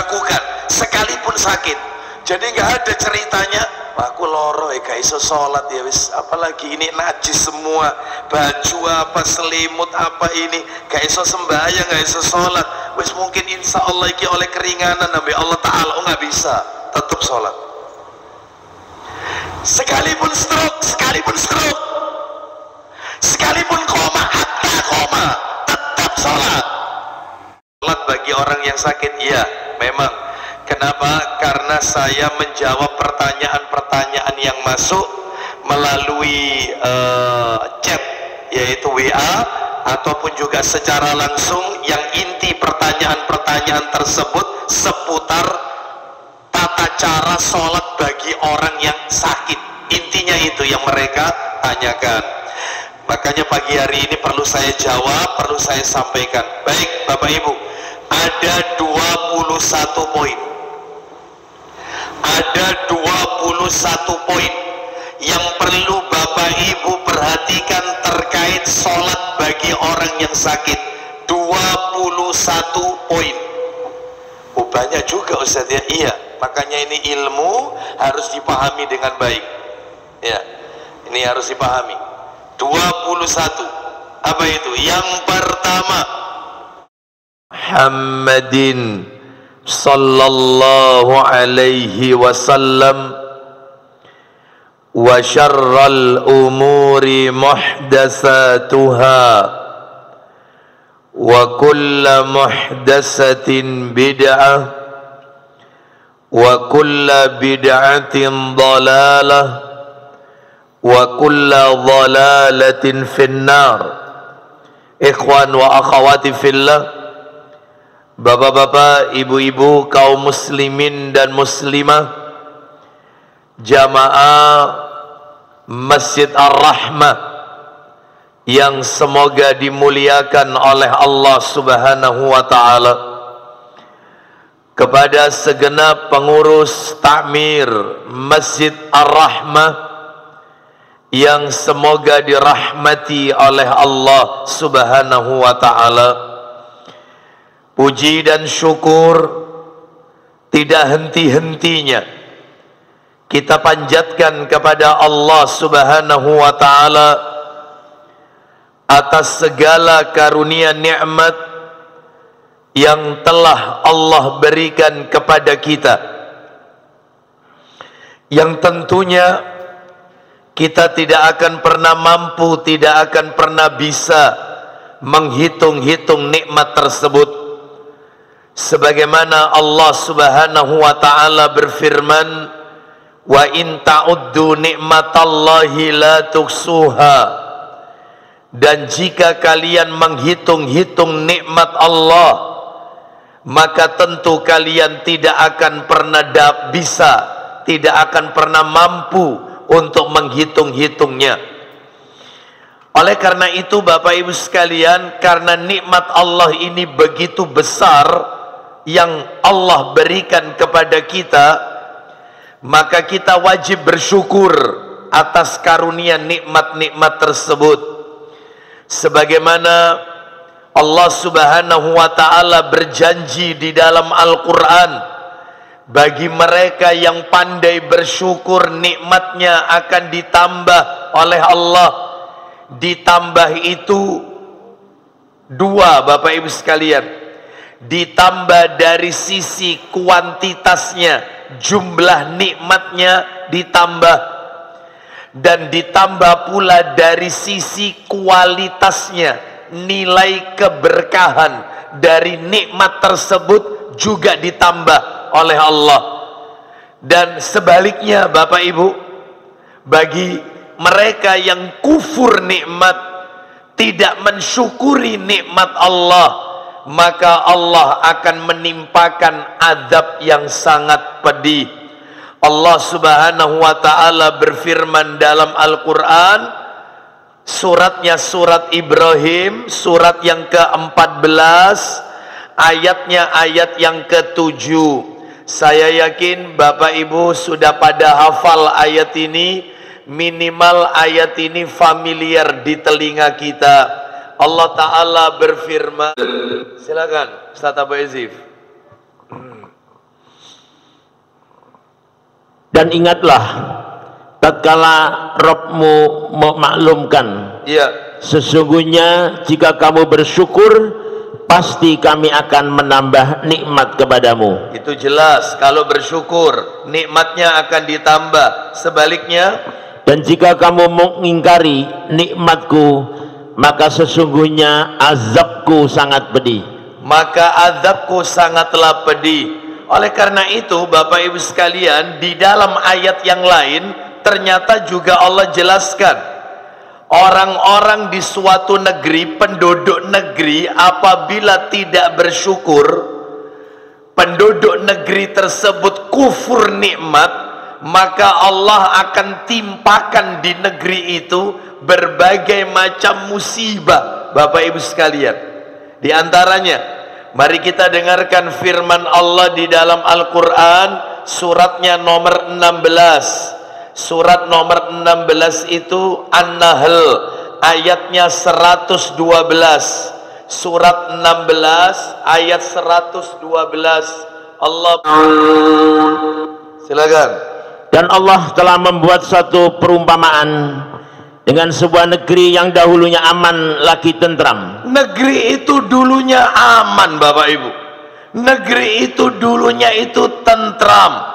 dilakukan sekalipun sakit. Jadi nggak ada ceritanya aku loro gak iso sholat ya wis, apalagi ini najis semua, baju apa, selimut apa ini, gak iso sembahyang, gak iso sholat, wis mungkin insya Allah iki oleh keringanan sampai Allah Ta'ala. Oh nggak bisa, tetap sholat. Sekalipun stroke, sekalipun koma, hatta koma, tetap sholat. Sholat bagi orang yang sakit, iya memang. Kenapa? Karena saya menjawab pertanyaan-pertanyaan yang masuk melalui chat, yaitu WA, ataupun juga secara langsung, yang inti pertanyaan-pertanyaan tersebut seputar tata cara sholat bagi orang yang sakit. Intinya itu yang mereka tanyakan. Makanya pagi hari ini perlu saya jawab, perlu saya sampaikan. Baik Bapak Ibu, ada 21 poin. Ada 21 poin yang perlu Bapak Ibu perhatikan terkait sholat bagi orang yang sakit. 21 poin. Oh banyak juga Ustaz ya. Iya, makanya ini ilmu harus dipahami dengan baik ya, ini harus dipahami. 21. Apa itu? Yang pertama, Muhammadin sallallahu alaihi wasallam wa syarral umuri muhdatsatuha wa kullu muhdatsatin bid'ah wa kullu bid'atin dhalalah wa kullu dhalalatin finnar. Ikhwan wa akhawati fillah, bapak-bapak, ibu-ibu, kaum muslimin dan muslimah, jamaah Masjid Ar-Rahmah yang semoga dimuliakan oleh Allah Subhanahu wa ta'ala, kepada segenap pengurus takmir Masjid Ar-Rahmah yang semoga dirahmati oleh Allah Subhanahu wa ta'ala, puji dan syukur tidak henti-hentinya kita panjatkan kepada Allah Subhanahu wa ta'ala atas segala karunia nikmat yang telah Allah berikan kepada kita, yang tentunya kita tidak akan pernah mampu, tidak akan pernah bisa menghitung-hitung nikmat tersebut. Sebagaimana Allah Subhanahu wa ta'ala berfirman, wa in ta'uddu ni'matallahi la tuksuha, dan jika kalian menghitung-hitung nikmat Allah, maka tentu kalian tidak akan pernah bisa, tidak akan pernah mampu untuk menghitung-hitungnya. Oleh karena itu Bapak Ibu sekalian, karena nikmat Allah ini begitu besar yang Allah berikan kepada kita, maka kita wajib bersyukur atas karunia nikmat-nikmat tersebut. Sebagaimana Allah Subhanahu wa ta'ala berjanji di dalam Al-Quran, bagi mereka yang pandai bersyukur, nikmatnya akan ditambah oleh Allah. Ditambah itu dua Bapak Ibu sekalian, ditambah dari sisi kuantitasnya, jumlah nikmatnya ditambah, dan ditambah pula dari sisi kualitasnya, nilai keberkahan dari nikmat tersebut juga ditambah oleh Allah. Dan sebaliknya Bapak Ibu, bagi mereka yang kufur nikmat, tidak mensyukuri nikmat Allah, maka Allah akan menimpakan azab yang sangat pedih. Allah Subhanahu wa ta'ala berfirman dalam Al-Quran, suratnya surat Ibrahim, surat yang ke-14, ayatnya ayat yang ke-7. Saya yakin Bapak Ibu sudah pada hafal ayat ini, minimal ayat ini familiar di telinga kita. Allah Ta'ala berfirman, silakan Ustaz Abu Izif. Dan ingatlah tatkala Rabbmu memaklumkan, Ya, sesungguhnya jika kamu bersyukur, pasti kami akan menambah nikmat kepadamu. itu jelas. Kalau bersyukur, nikmatnya akan ditambah. Sebaliknya, Dan jika kamu mengingkari nikmatku, maka sesungguhnya azabku sangat pedih. maka azabku sangatlah pedih. Oleh karena itu, Bapak Ibu sekalian, di dalam ayat yang lain ternyata juga Allah jelaskan, orang-orang di suatu negeri, penduduk negeri apabila tidak bersyukur, penduduk negeri tersebut kufur nikmat, maka Allah akan timpakan di negeri itu berbagai macam musibah. Bapak Ibu sekalian, di antaranya, mari kita dengarkan firman Allah di dalam Al-Quran, suratnya nomor 16. Surat nomor 16 itu An-Nahl, ayatnya 112. Surat 16 ayat 112. Allah, silakan. Dan Allah telah membuat satu perumpamaan dengan sebuah negeri yang dahulunya aman lagi tentram. Negeri itu dulunya aman, Bapak Ibu. Negeri itu dulunya itu tentram.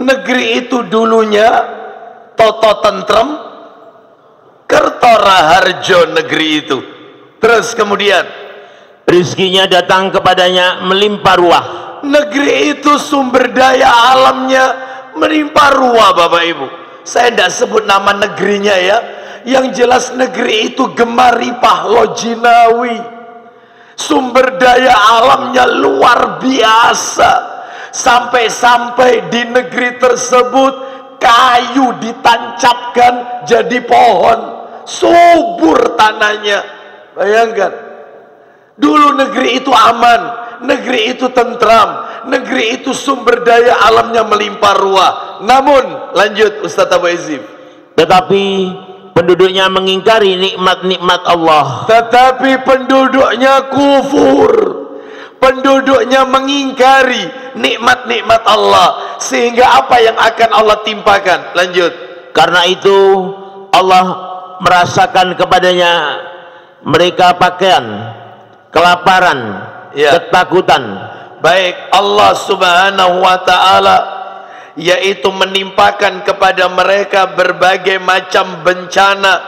Negeri itu dulunya toto tentrem, Kertora Harjo negeri itu. Terus kemudian Rizkinya datang kepadanya melimpah ruah. negeri itu sumber daya alamnya melimpah ruah, Bapak Ibu. Saya tidak sebut nama negerinya ya. Yang jelas negeri itu Gemaripah Lojinawi. Sumber daya alamnya luar biasa. Sampai-sampai di negeri tersebut kayu ditancapkan jadi pohon, subur tanahnya. Bayangkan, dulu negeri itu aman, negeri itu tentram, negeri itu sumber daya alamnya melimpah ruah. Namun, lanjut Ustaz Abu Izim. Tetapi penduduknya mengingkari nikmat-nikmat Allah. Tetapi penduduknya kufur, penduduknya mengingkari nikmat-nikmat Allah, sehingga apa yang akan Allah timpakan? Lanjut. Karena itu Allah merasakan kepadanya mereka pakaian, kelaparan, Ya. ketakutan. Baik, Allah Subhanahu wa ta'ala yaitu menimpakan kepada mereka berbagai macam bencana.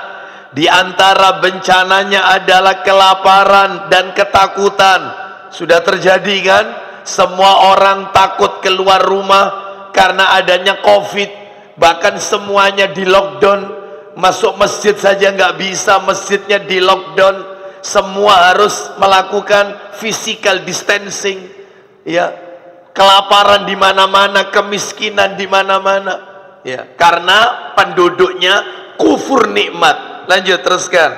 Di antara bencananya adalah kelaparan dan ketakutan. Sudah terjadi kan? Semua orang takut keluar rumah karena adanya COVID. Bahkan semuanya di lockdown. Masuk masjid saja nggak bisa, masjidnya di lockdown. Semua harus melakukan physical distancing. Ya, kelaparan di mana-mana, kemiskinan di mana-mana. Ya, karena penduduknya kufur nikmat. Lanjut, teruskan.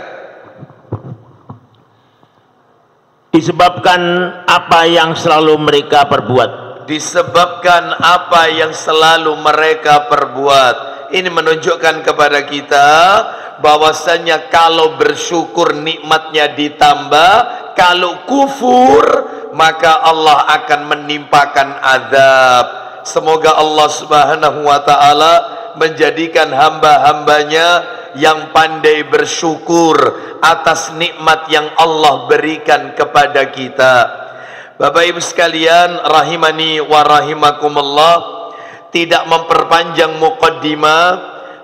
Disebabkan apa yang selalu mereka perbuat. Disebabkan apa yang selalu mereka perbuat. Ini menunjukkan kepada kita bahwasanya kalau bersyukur nikmatnya ditambah, kalau kufur maka Allah akan menimpakan azab. Semoga Allah Subhanahu wa ta'ala menjadikan hamba-hambanya yang pandai bersyukur atas nikmat yang Allah berikan kepada kita. Bapak Ibu sekalian rahimani wa rahimakumullah, tidak memperpanjang muqaddimah,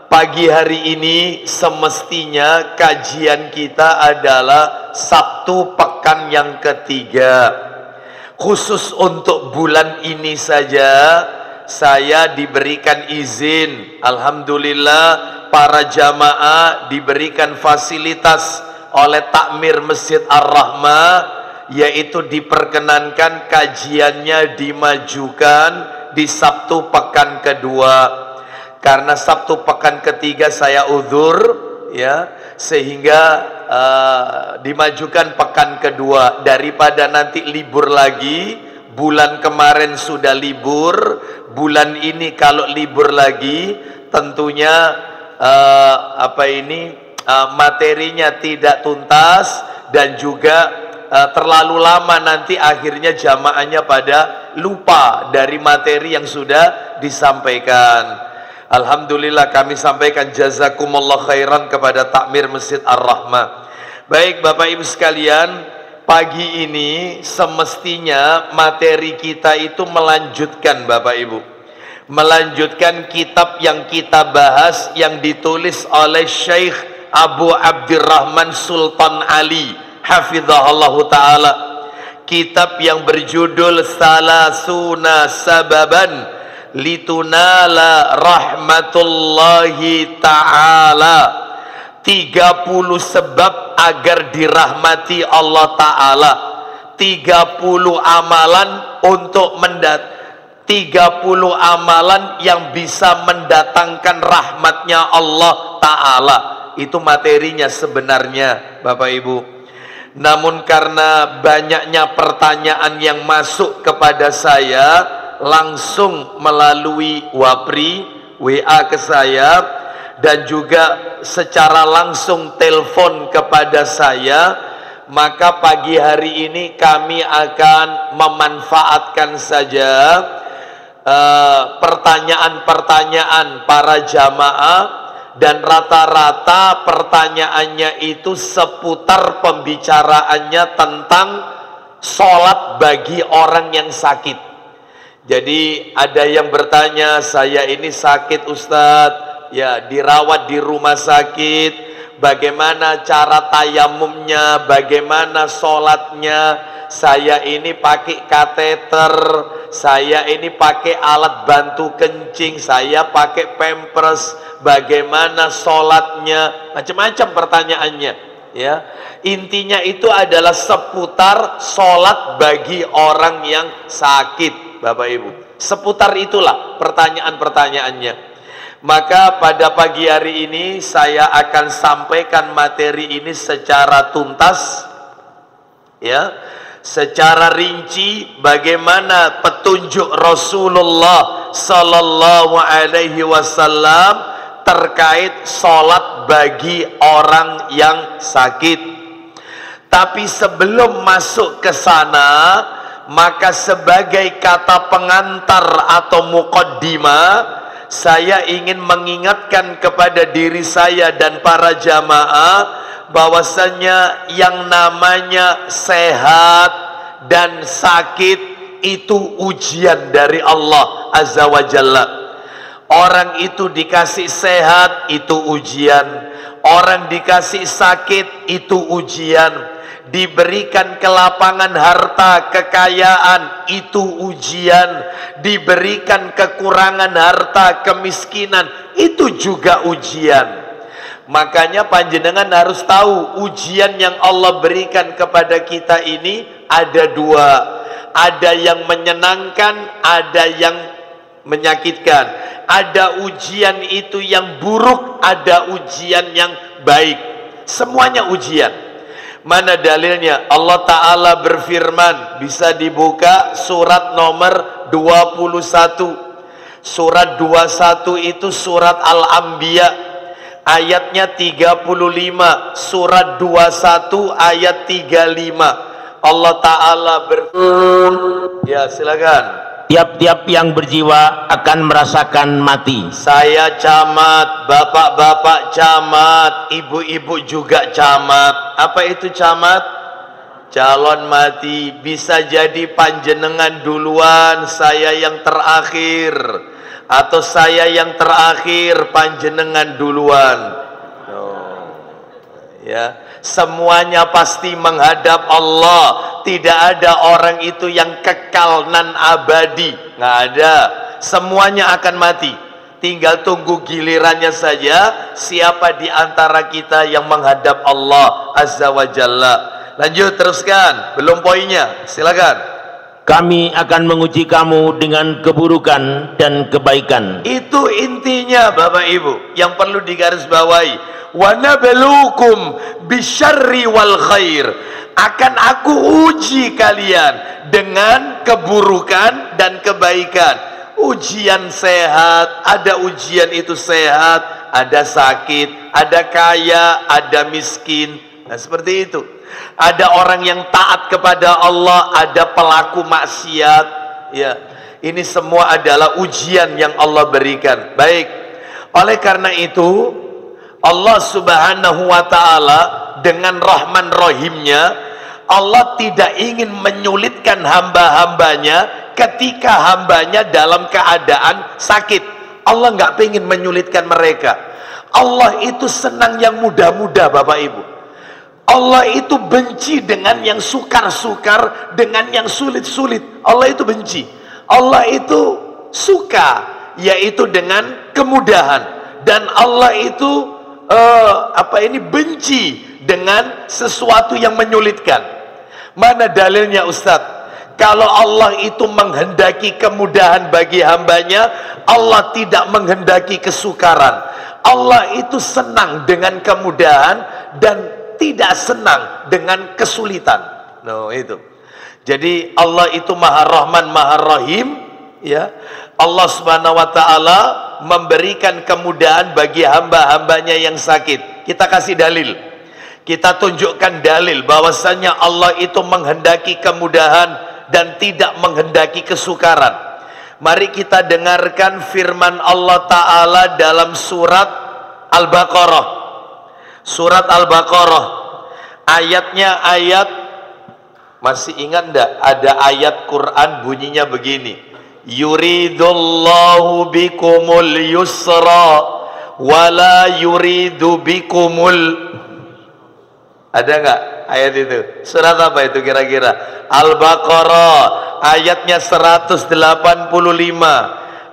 pagi hari ini semestinya kajian kita adalah Sabtu pekan yang ketiga. Khusus untuk bulan ini saja saya diberikan izin, alhamdulillah, para jamaah diberikan fasilitas oleh takmir Masjid Ar-Rahmah, yaitu diperkenankan kajiannya dimajukan di Sabtu pekan kedua. Karena Sabtu pekan ketiga saya uzur, ya, sehingga dimajukan pekan kedua daripada nanti libur lagi. Bulan kemarin sudah libur, bulan ini kalau libur lagi tentunya materinya tidak tuntas dan juga terlalu lama nanti akhirnya jamaahnya pada lupa dari materi yang sudah disampaikan. Alhamdulillah kami sampaikan jazakumullah khairan kepada takmir Masjid Ar-Rahmah. Baik Bapak Ibu sekalian, pagi ini semestinya materi kita itu melanjutkan Bapak Ibu, melanjutkan kitab yang kita bahas yang ditulis oleh Syekh Abu Abdurrahman Sultan Ali hafizahullah ta'ala, kitab yang berjudul Salasuna Sababan Litunala Rahmatullahi Ta'ala, 30 sebab agar dirahmati Allah Ta'ala, 30 amalan untuk 30 amalan yang bisa mendatangkan rahmatnya Allah Ta'ala. Itu materinya sebenarnya Bapak Ibu. Namun karena banyaknya pertanyaan yang masuk kepada saya langsung melalui Wapri, WA ke saya, dan juga secara langsung telepon kepada saya, maka pagi hari ini kami akan memanfaatkan saja pertanyaan-pertanyaan para jamaah, dan rata-rata pertanyaannya itu seputar pembicaraannya tentang sholat bagi orang yang sakit. Jadi ada yang bertanya, saya ini sakit Ustadz, ya dirawat di rumah sakit, bagaimana cara tayamumnya, bagaimana sholatnya, saya ini pakai kateter, saya ini pakai alat bantu kencing, saya pakai pampers, bagaimana sholatnya, macam-macam pertanyaannya. Ya, intinya itu adalah seputar sholat bagi orang yang sakit Bapak Ibu. Seputar itulah pertanyaan-pertanyaannya. Maka pada pagi hari ini saya akan sampaikan materi ini secara tuntas, ya, secara rinci, bagaimana petunjuk Rasulullah Sallallahu Alaihi Wasallam terkait sholat bagi orang yang sakit. Tapi sebelum masuk ke sana, maka sebagai kata pengantar atau muqaddimah, saya ingin mengingatkan kepada diri saya dan para jamaah bahwasanya yang namanya sehat dan sakit itu ujian dari Allah Azza wa Jalla. Orang itu dikasih sehat, itu ujian. Orang dikasih sakit, itu ujian. Diberikan kelapangan harta, kekayaan, itu ujian. Diberikan kekurangan harta, kemiskinan, itu juga ujian. Makanya panjenengan harus tahu, ujian yang Allah berikan kepada kita ini ada dua. Ada yang menyenangkan, ada yang menyakitkan. Ada ujian itu yang buruk, ada ujian yang baik. Semuanya ujian. Mana dalilnya? Allah Ta'ala berfirman, bisa dibuka surat nomor 21. Surat 21 itu surat Al-Anbiya, ayatnya 35. Surat 21 ayat 35. Allah Ta'ala berfirman, ya silakan. Tiap-tiap yang berjiwa akan merasakan mati. Saya camat, bapak-bapak camat, ibu-ibu juga camat. Apa itu camat? Calon mati. Bisa jadi panjenengan duluan, saya yang terakhir, atau saya yang terakhir, panjenengan duluan. Ya, semuanya pasti menghadap Allah. Tidak ada orang itu yang kekal nan abadi, nggak ada. Semuanya akan mati. Tinggal tunggu gilirannya saja. Siapa di antara kita yang menghadap Allah Azza wa Jalla? Lanjut, teruskan. Belum poinnya, silakan. Kami akan menguji kamu dengan keburukan dan kebaikan. Itu intinya Bapak Ibu yang perlu digarisbawahi. Wa nabluukum bisyarri wal khair. Akan aku uji kalian dengan keburukan dan kebaikan. Ujian sehat, ada ujian itu sehat, ada sakit, ada kaya, ada miskin. Nah, seperti itu. Ada orang yang taat kepada Allah, ada pelaku maksiat. Ya, ini semua adalah ujian yang Allah berikan. Baik. Oleh karena itu, Allah Subhanahu wa ta'ala dengan Rahman Rahimnya, Allah tidak ingin menyulitkan hamba-hambanya ketika hambanya dalam keadaan sakit. Allah nggak pengen menyulitkan mereka. Allah itu senang yang mudah-mudah, Bapak Ibu. Allah itu benci dengan yang sukar-sukar, dengan yang sulit-sulit. Allah itu benci. Allah itu suka, yaitu dengan kemudahan. Dan Allah itu benci dengan sesuatu yang menyulitkan. Mana dalilnya, Ustadz? Kalau Allah itu menghendaki kemudahan bagi hambanya, Allah tidak menghendaki kesukaran. Allah itu senang dengan kemudahan dan tidak senang dengan kesulitan. No, itu. Jadi Allah itu Maha Rahman, Maha Rahim, ya. Allah Subhanahu wa taala memberikan kemudahan bagi hamba-hambanya yang sakit. Kita kasih dalil. Kita tunjukkan dalil bahwasanya Allah itu menghendaki kemudahan dan tidak menghendaki kesukaran. Mari kita dengarkan firman Allah taala dalam surat Al-Baqarah. Surat Al-Baqarah, ayatnya masih ingat enggak? Ada ayat Quran bunyinya begini, yuridullahu bikumul yusra wala yuridu bikumul. Ada enggak ayat itu? Surat apa itu kira-kira? Al-Baqarah, ayatnya 185.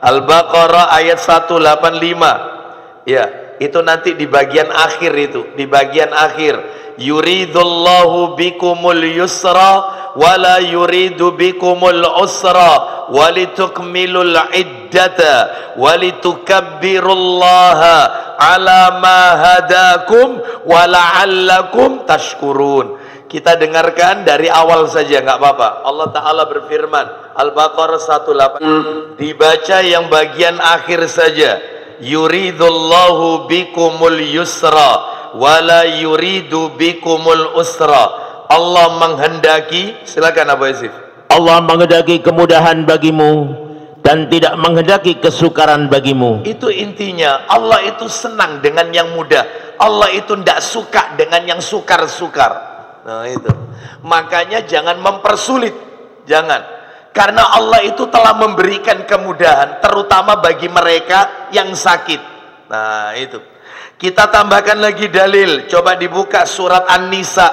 Al-Baqarah ayat 185. Ya, itu nanti di bagian akhir itu, di bagian akhir, yuridullahu bikumul yusra wala yuridu bikumul usra walitukmilul iddata walitukabbirullaha ala ma hadakum wala'allakum tashkurun. Kita dengarkan dari awal saja, nggak apa-apa. Allah Ta'ala berfirman, Al-Baqarah 185, dibaca yang bagian akhir saja. Yuridullahu bikumul yusra wala yuridu bikumul usra. Allah menghendaki, silakan Abu Yusuf. Allah menghendaki kemudahan bagimu dan tidak menghendaki kesukaran bagimu. Itu intinya. Allah itu senang dengan yang mudah. Allah itu tidak suka dengan yang sukar-sukar. Nah itu. Makanya jangan mempersulit. Jangan. Karena Allah itu telah memberikan kemudahan, terutama bagi mereka yang sakit. Nah itu. Kita tambahkan lagi dalil. Coba dibuka surat An-Nisa,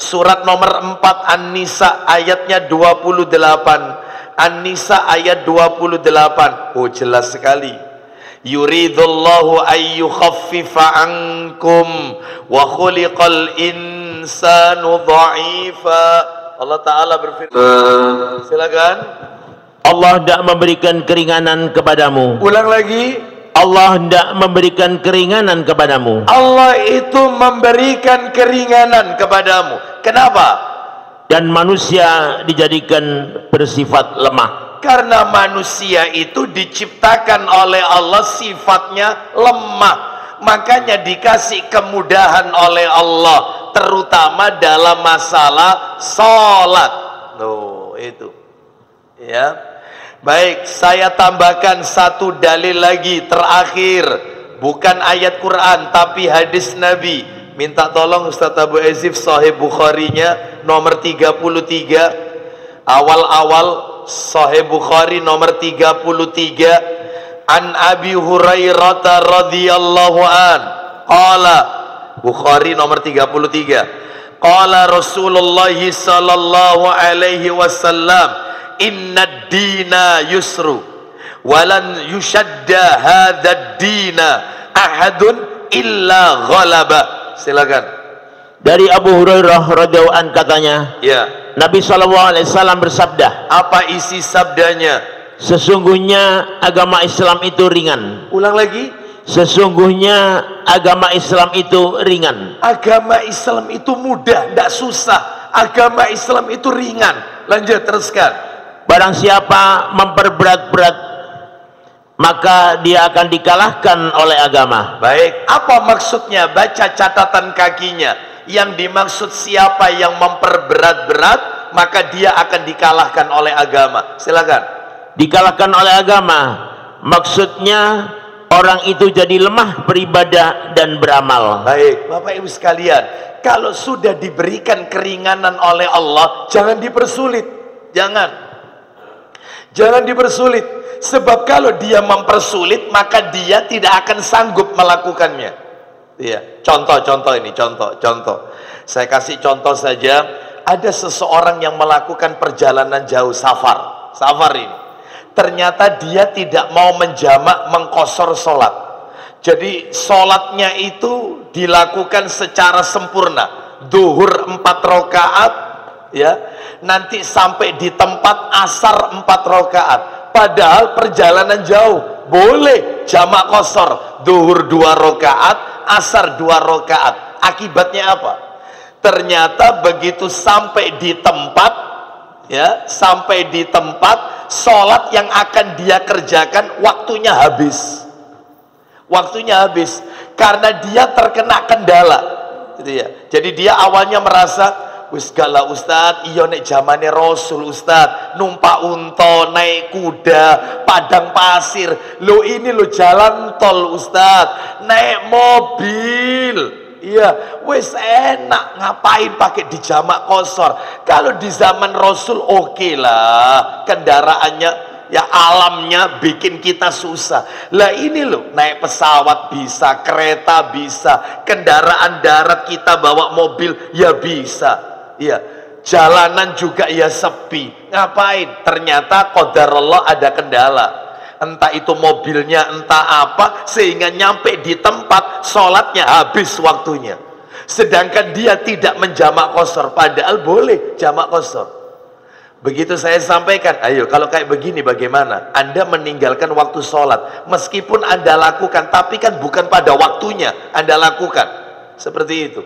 surat nomor 4 An-Nisa ayatnya 28. An-Nisa ayat 28. Oh jelas sekali. Yuridullahu ayyukhaffifa ankum wa khuliqal insanu dha'ifa. Allah Ta'ala berfirman, silakan. Allah tidak memberikan keringanan kepadamu. Ulang lagi. Allah tidak memberikan keringanan kepadamu. Allah itu memberikan keringanan kepadamu. Kenapa? Dan manusia dijadikan bersifat lemah. Karena manusia itu diciptakan oleh Allah sifatnya lemah. Makanya dikasih kemudahan oleh Allah, terutama dalam masalah sholat. Tuh itu. Ya. Baik, saya tambahkan satu dalil lagi terakhir, bukan ayat Quran tapi hadis Nabi. Minta tolong Ustaz Abu Azif Sahih Bukhari-nya nomor 33. Awal-awal Sahih Bukhari nomor 33. An Abi Hurairah radhiyallahu an. Qala, Bukhari nomor 33. Qala Rasulullah sallallahu alaihi wasallam, inna dina yusru walan yushadda hadha dina ahadun illa ghalaba. Silakan. Dari Abu Hurairah radhiyallahu an katanya, ya, Nabi SAW bersabda. Apa isi sabdanya? Sesungguhnya agama Islam itu ringan. Ulang lagi. Sesungguhnya agama Islam itu ringan. Agama Islam itu mudah, tidak susah. Agama Islam itu ringan. Lanjut, teruskan. Barang siapa memperberat-berat, maka dia akan dikalahkan oleh agama. Baik, apa maksudnya? Baca catatan kakinya. Yang dimaksud siapa yang memperberat-berat, maka dia akan dikalahkan oleh agama. Silakan. Dikalahkan oleh agama, maksudnya orang itu jadi lemah beribadah dan beramal. Baik, Bapak Ibu sekalian, kalau sudah diberikan keringanan oleh Allah, jangan dipersulit. Jangan dipersulit. Sebab kalau dia mempersulit, maka dia tidak akan sanggup melakukannya. Iya, contoh ini, contoh. Saya kasih contoh saja. Ada seseorang yang melakukan perjalanan jauh, safar ini. Ternyata dia tidak mau menjamak, mengqashar sholat. Jadi sholatnya itu dilakukan secara sempurna. Duhur 4 rakaat, ya. Nanti sampai di tempat asar 4 rakaat. Padahal perjalanan jauh, boleh jamak qashar. Duhur 2 rakaat, asar 2 rakaat. Akibatnya apa? Ternyata begitu sampai di tempat, ya, sampai di tempat, sholat yang akan dia kerjakan waktunya habis. Karena dia terkena kendala, gitu ya. Jadi dia awalnya merasa, wis gala Ustad, iya nek zamane Rasul Ustad, numpak unta, naik kuda, padang pasir. Lo ini lo jalan tol Ustad, naik mobil. Iya, wis enak, ngapain pakai dijamak qashar? Kalau di zaman Rasul oke lah, kendaraannya ya alamnya bikin kita susah. Lah ini loh, naik pesawat bisa, kereta bisa, kendaraan darat kita bawa mobil ya bisa. Iya, jalanan juga ya sepi. Ngapain? Ternyata qadarullah ada kendala. Entah itu mobilnya, entah apa, sehingga nyampe di tempat sholatnya habis waktunya. Sedangkan dia tidak menjamak qashar, padahal boleh jamak qashar. Begitu saya sampaikan, ayo kalau kayak begini bagaimana? Anda meninggalkan waktu sholat, meskipun Anda lakukan, tapi kan bukan pada waktunya Anda lakukan. Seperti itu.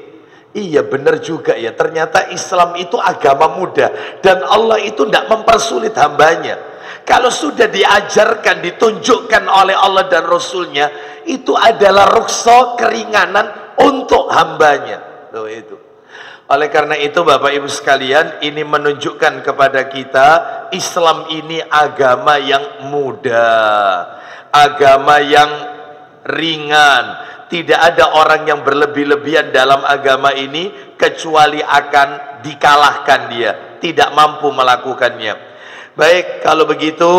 Iya benar juga ya, ternyata Islam itu agama mudah, dan Allah itu tidak mempersulit hambanya. Kalau sudah diajarkan, ditunjukkan oleh Allah dan Rasulnya, itu adalah rukhsah, keringanan untuk hambanya. Tuh itu. Oleh karena itu Bapak Ibu sekalian, ini menunjukkan kepada kita, Islam ini agama yang mudah, agama yang ringan. Tidak ada orang yang berlebih-lebihan dalam agama ini, kecuali akan dikalahkan dia, tidak mampu melakukannya. Baik, kalau begitu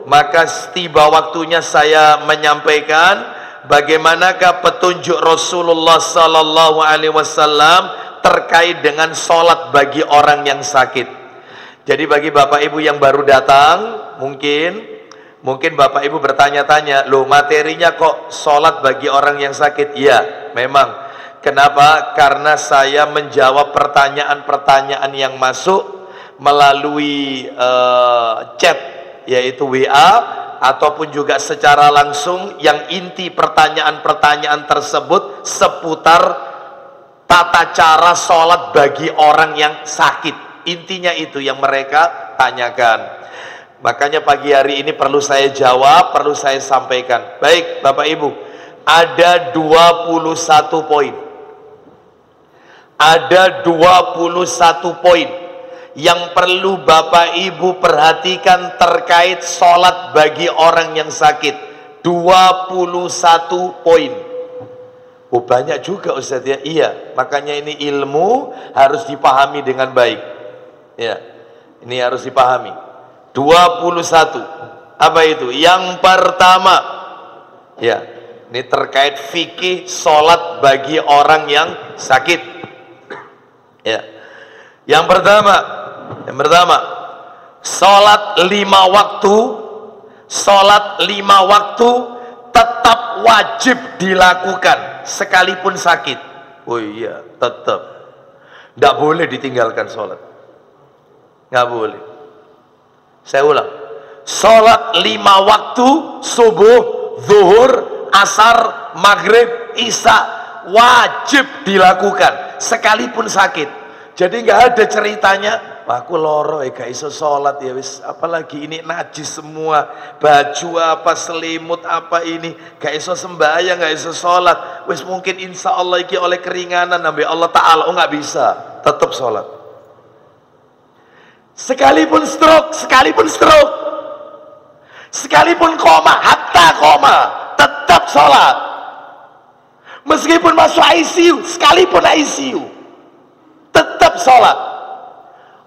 maka tiba waktunya saya menyampaikan bagaimanakah petunjuk Rasulullah sallallahu alaihi wasallam terkait dengan sholat bagi orang yang sakit. Jadi bagi Bapak Ibu yang baru datang, mungkin Bapak Ibu bertanya-tanya, loh materinya kok sholat bagi orang yang sakit? Iya, memang. Kenapa? Karena saya menjawab pertanyaan-pertanyaan yang masuk melalui chat, yaitu WA, ataupun juga secara langsung, yang inti pertanyaan-pertanyaan tersebut seputar tata cara sholat bagi orang yang sakit. Intinya itu yang mereka tanyakan. Makanya pagi hari ini perlu saya jawab, perlu saya sampaikan. Baik Bapak Ibu, ada 21 poin. Ada 21 poin yang perlu Bapak Ibu perhatikan terkait sholat bagi orang yang sakit. 21 poin. Oh banyak juga Ustaz ya. Iya, makanya ini ilmu harus dipahami dengan baik. Ya, ini harus dipahami. 21. Apa itu? Yang pertama, ya, ini terkait fikih sholat bagi orang yang sakit. Ya, yang pertama, sholat 5 waktu tetap wajib dilakukan sekalipun sakit. Oh iya, tetap tidak boleh ditinggalkan sholat, nggak boleh. Saya ulang, sholat 5 waktu, subuh, zuhur, asar, maghrib, isya, wajib dilakukan sekalipun sakit. Jadi nggak ada ceritanya Aku loro gak iso sholat ya wis, apalagi ini najis semua, baju apa, selimut apa ini, gak iso sembahyang, gak iso sholat, wis mungkin insya Allah iki oleh keringanan nabi Allah Ta'ala. Oh nggak bisa, tetap sholat. Sekalipun stroke, sekalipun koma, hatta koma, tetap sholat. Meskipun masuk ICU, sekalipun ICU, tetap sholat.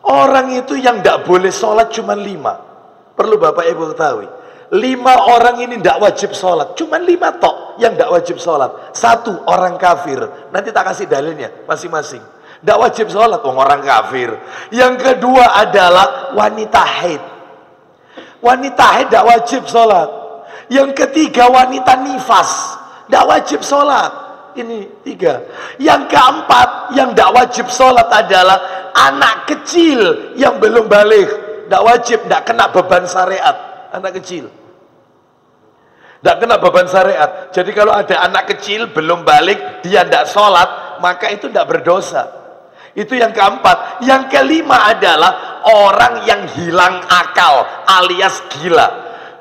Orang itu yang tidak boleh sholat cuma 5. Perlu Bapak Ibu ketahui, 5 orang ini tidak wajib sholat, cuma 5 tok yang tidak wajib sholat. 1, orang kafir. Nanti tak kasih dalilnya masing-masing. Tidak wajib sholat orang kafir. Yang kedua adalah wanita haid. Wanita haid tidak wajib sholat. Yang ketiga wanita nifas, tidak wajib sholat. Ini 3. Yang keempat yang tidak wajib sholat adalah anak kecil yang belum balik. Tidak wajib, tidak kena beban syariat. Anak kecil tidak kena beban syariat. Jadi kalau ada anak kecil belum balik, dia tidak sholat, maka itu tidak berdosa. Itu yang keempat. Yang kelima adalah orang yang hilang akal alias gila.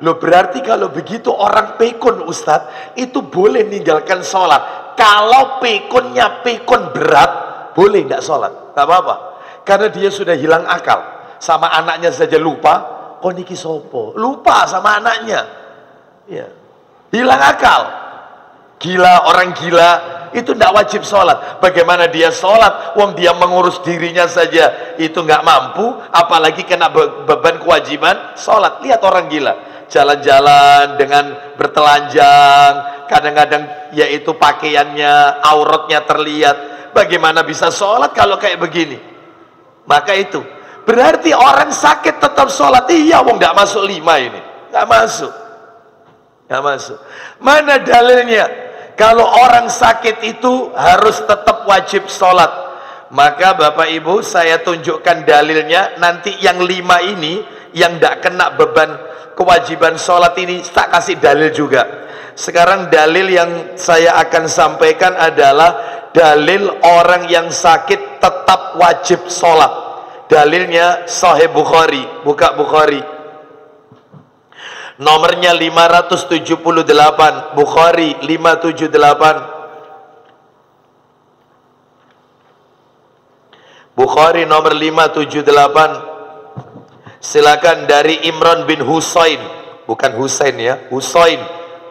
Loh, berarti kalau begitu orang pikun Ustadz itu boleh meninggalkan sholat. Kalau pikunnya pikun berat, boleh tidak sholat, gak apa-apa, karena dia sudah hilang akal. Sama anaknya saja lupa. Oh niki sopo, lupa sama anaknya ya. Hilang akal. Gila, orang gila itu tidak wajib sholat. Bagaimana dia sholat? Wong dia mengurus dirinya saja itu nggak mampu, apalagi kena beban kewajiban sholat. Lihat orang gila, jalan-jalan dengan bertelanjang, kadang-kadang yaitu pakaiannya, auratnya terlihat. Bagaimana bisa sholat kalau kayak begini? Maka itu berarti orang sakit tetap sholat. Iya, wong nggak masuk 5 ini, nggak masuk, nggak masuk. Mana dalilnya? Kalau orang sakit itu harus tetap wajib sholat. Maka Bapak Ibu, saya tunjukkan dalilnya. Nanti yang 5 ini yang tidak kena beban kewajiban sholat ini tak kasih dalil juga. Sekarang dalil yang saya akan sampaikan adalah dalil orang yang sakit tetap wajib sholat. Dalilnya Sahih Bukhari. Buka Bukhari, nomornya 578. Bukhari 578. Bukhari nomor 578. Silakan dari Imran bin Husain, bukan Husain ya, Husain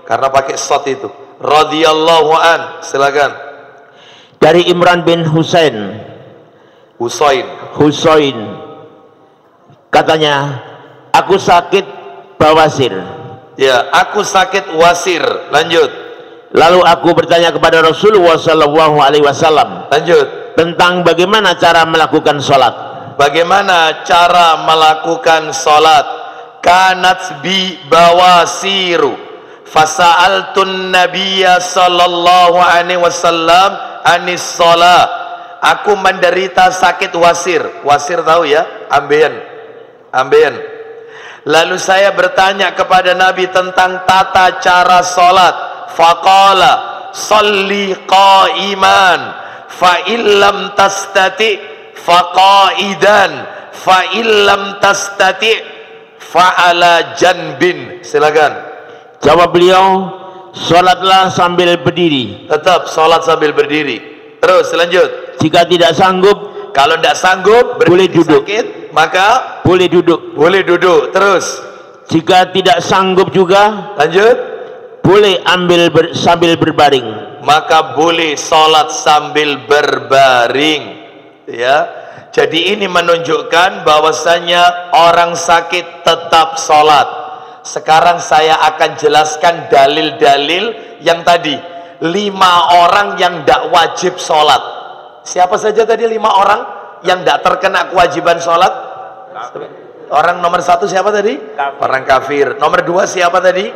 karena pakai shot itu, radhiyallahu an. Silakan dari Imran bin Husain. Katanya, aku sakit bawasir. Ya, aku sakit wasir. Lanjut. Lalu aku bertanya kepada Rasulullah SAW. Lanjut. Tentang bagaimana cara melakukan sholat. Bagaimana cara melakukan sholat? Kanat bi bawasiru fasa'altun nabiyya sallallahu alaihi wasallam anis sholat. Aku menderita sakit wasir. Wasir tahu ya? Ambeien. Lalu saya bertanya kepada Nabi tentang tata cara sholat. Faqala salli qa'iman fa illam tastati faqaidan fa illam tastati fa ala janbin. Silakan. Jawab beliau, sholatlah sambil berdiri. Tetap sholat sambil berdiri. Terus lanjut. Jika tidak sanggup, kalau tidak sanggup boleh duduk. Sakit, maka boleh duduk. Terus jika tidak sanggup juga, lanjut, boleh sambil berbaring. Maka boleh sholat sambil berbaring. Ya, jadi ini menunjukkan bahwasanya orang sakit tetap sholat. Sekarang saya akan jelaskan dalil-dalil yang tadi. 5 orang yang tidak wajib sholat. Siapa saja tadi 5 orang yang tidak terkena kewajiban sholat? Orang nomor 1 siapa tadi? Kafir. Orang kafir. Nomor 2 siapa tadi?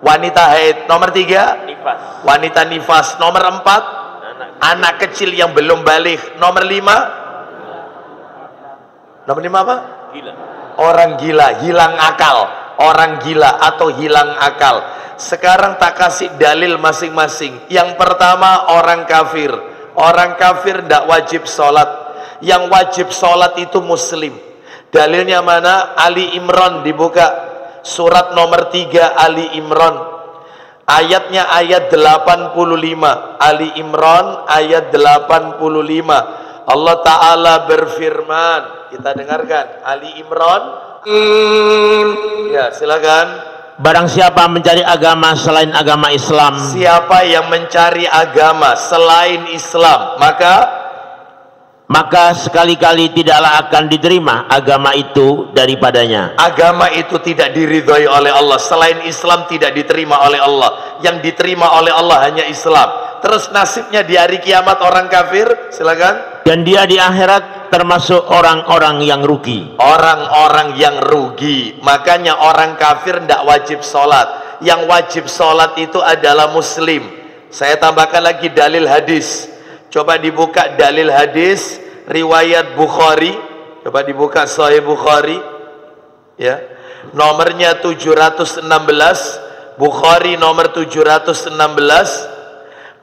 Wanita haid. Nomor 3? Nifas. Wanita nifas. Nomor 4? Anak kecil yang belum balik. Nomor 5? Nomor 5 apa? Gila. Orang gila, hilang akal. Orang gila atau hilang akal. Sekarang tak kasih dalil masing-masing. Yang pertama orang kafir. Orang kafir tidak wajib sholat. yang wajib sholat itu muslim. Dalilnya mana? Ali Imran, dibuka surat nomor 3 Ali Imran, ayatnya ayat 85. Ali Imran ayat 85. Allah Ta'ala berfirman, kita dengarkan Ali Imran. Ya, silakan. Barang siapa mencari agama selain agama Islam, siapa yang mencari agama selain Islam, maka sekali-kali tidaklah akan diterima agama itu daripadanya. Agama itu tidak diridhoi oleh Allah. Selain Islam tidak diterima oleh Allah. Yang diterima oleh Allah hanya Islam. Terus nasibnya di hari kiamat orang kafir, silakan. Dan dia di akhirat termasuk orang-orang yang rugi. Orang-orang yang rugi. Makanya orang kafir tidak wajib sholat. Yang wajib sholat itu adalah muslim. Saya tambahkan lagi dalil hadis. Coba dibuka dalil hadis riwayat Bukhari. Coba dibuka Sahih Bukhari. Ya. Nomornya 716. Bukhari nomor 716.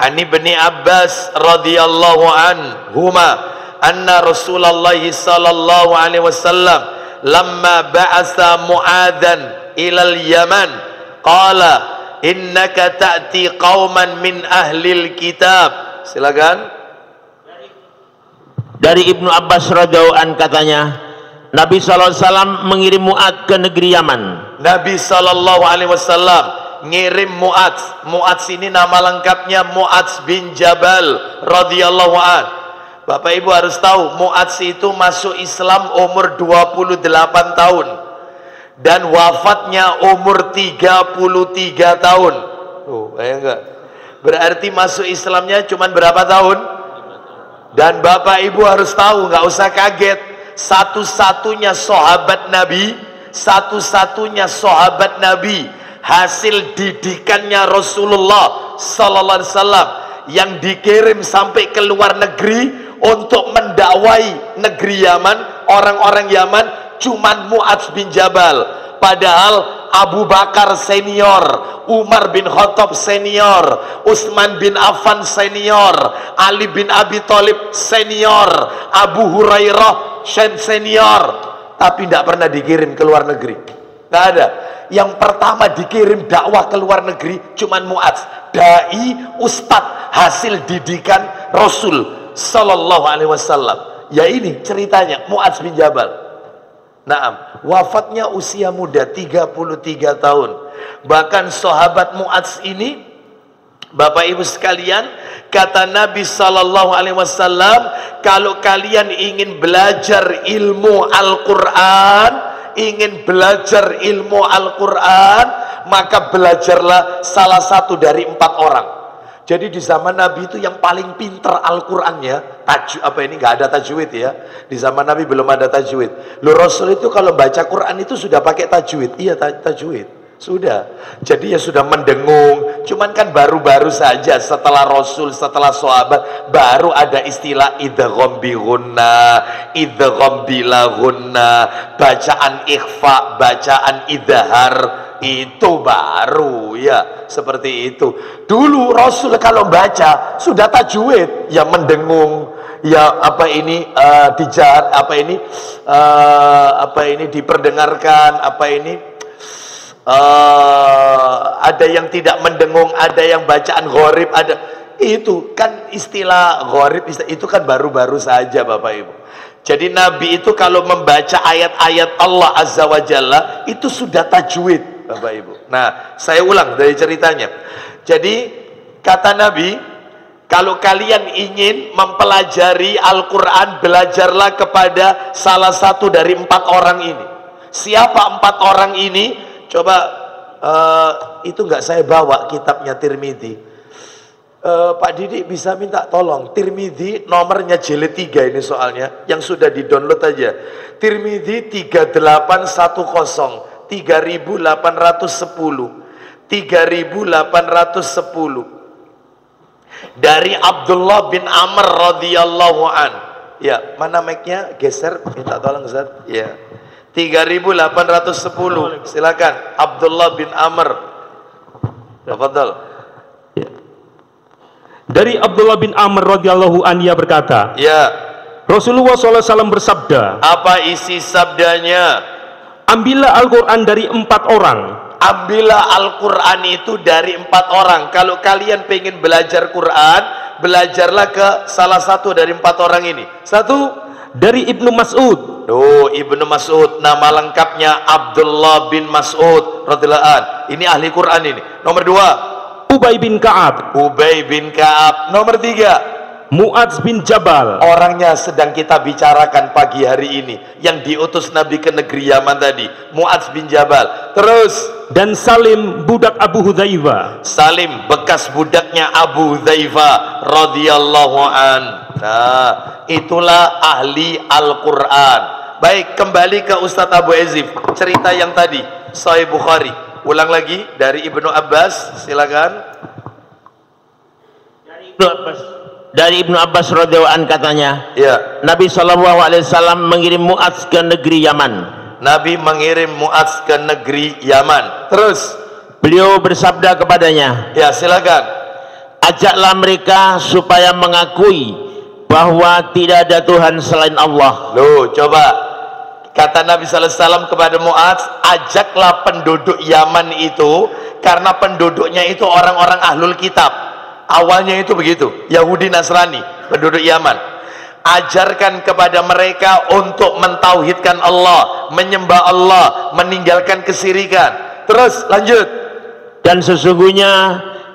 Ani Ibni Abbas radhiyallahu anhuma anna Rasulullah sallallahu alaihi wasallam lamma ba'atha Mu'adzan ila al-Yaman qala innaka ta'ti qauman min ahlil kitab. Silakan. Dari Ibnu Abbas radhiyallahu an katanya, Nabi sallallahu alaihi wasallam mengirim Mu'adz ke negeri Yaman. Nabi sallallahu alaihi wasallam ngirim Mu'adz. Mu'adz ini nama lengkapnya Mu'adz bin Jabal radhiyallahu an. Bapak Ibu harus tahu, Mu'adz itu masuk Islam umur 28 tahun dan wafatnya umur 33 tahun. Oh, bayang enggak? Berarti masuk Islamnya cuma berapa tahun? Dan Bapak Ibu harus tahu, nggak usah kaget, satu-satunya sahabat Nabi, hasil didikannya Rasulullah sallallahu alaihi wasallam yang dikirim sampai ke luar negeri untuk mendakwai negeri Yaman, orang-orang Yaman, cuman Mu'adz bin Jabal. Padahal Abu Bakar senior, Umar bin Khattab senior, Utsman bin Affan senior, Ali bin Abi Thalib senior, Abu Hurairah senior, tapi tidak pernah dikirim ke luar negeri. Tidak ada. Yang pertama dikirim dakwah ke luar negeri cuman Mu'adz, dai, ustadz, hasil didikan Rasul sallallahu alaihi wasallam. Ya ini ceritanya Mu'adz bin Jabal. Naam, wafatnya usia muda 33 tahun. Bahkan sahabat Mu'adz ini, Bapak Ibu sekalian, kata Nabi sallallahu alaihi wasallam, kalau kalian ingin belajar ilmu Al-Qur'an, ingin belajar ilmu Al-Quran, maka belajarlah salah satu dari 4 orang. Jadi di zaman Nabi itu yang paling pinter Al-Qurannya, nggak ada tajwid ya. Di zaman Nabi belum ada tajwid. Rasul itu kalau baca Quran itu sudah pakai tajwid. Iya, tajwid. Sudah. Jadi ya sudah mendengung. Cuman kan baru-baru saja setelah Rasul, setelah sahabat, baru ada istilah idgham bi gunna, idgham bila gunna, bacaan ikhfa, bacaan idhar, itu baru ya, seperti itu. Dulu Rasul kalau baca sudah tajwid, ya mendengung, ya diperdengarkan, ada yang tidak mendengung, ada yang bacaan gharib, ada. Itu kan istilah gharib, itu kan baru-baru saja Bapak Ibu. Jadi Nabi itu kalau membaca ayat-ayat Allah Azza wa Jalla itu sudah tajwid Bapak Ibu. Nah, saya ulang dari ceritanya. Jadi kata Nabi, kalau kalian ingin mempelajari Al-Quran, belajarlah kepada salah satu dari 4 orang ini. Siapa 4 orang ini? Coba itu nggak saya bawa kitabnya Tirmidzi. Pak Didik bisa minta tolong Tirmidzi nomornya jilid 3 ini soalnya, yang sudah di-download aja. Tirmidzi 3810 3810 dari Abdullah bin Amr radhiyallahu an. Ya, mana mic-nya? Geser, minta tolong Ustaz. Ya. 3810. Silakan Abdullah bin Amr. Tafadhal. Dari Abdullah bin Amr radhiyallahu an, ia berkata, ya, Rasulullah SAW bersabda, Apa isi sabdanya? ambillah Al-Quran dari 4 orang. Ambillah Al-Quran itu dari 4 orang. Kalau kalian pengen belajar Quran, belajarlah ke salah satu dari 4 orang ini. Satu, Dari Ibnu Mas'ud. Ibnu Mas'ud, nama lengkapnya Abdullah bin Mas'ud radhiyallahu an. Ini ahli Quran ini. Nomor 2, Ubay bin Ka'ab. Ubay bin Ka'ab. Nomor 3, Mu'adz bin Jabal. orangnya sedang kita bicarakan pagi hari ini, yang diutus Nabi ke negeri Yaman tadi, Mu'adz bin Jabal. Terus Dan Salim budak Abu Hudzaifah. Salim, bekas budaknya Abu Hudzaifah radhiyallahu an. Nah, itulah ahli Al-Quran. Baik, kembali ke Ustadz Abu Ezif. Cerita yang tadi Sahih Bukhari. Ulang lagi dari Ibnu Abbas, silakan. Dari Ibnu Abbas radhiyallahu an katanya, Ya, Nabi SAW mengirim Mu'adz ke negeri Yaman. Nabi mengirim Mu'adz ke negeri Yaman. Terus, Beliau bersabda kepadanya, ya silakan. ajaklah mereka supaya mengakui bahwa tidak ada Tuhan selain Allah. Loh, coba kata Nabi sallallahu alaihi wasallam kepada Mu'adz, ajaklah penduduk Yaman itu, karena penduduknya itu orang-orang ahlul kitab. Awalnya itu begitu, Yahudi Nasrani, penduduk Yaman. Ajarkan kepada mereka untuk mentauhidkan Allah, menyembah Allah, meninggalkan kesirikan. Terus lanjut. Dan sesungguhnya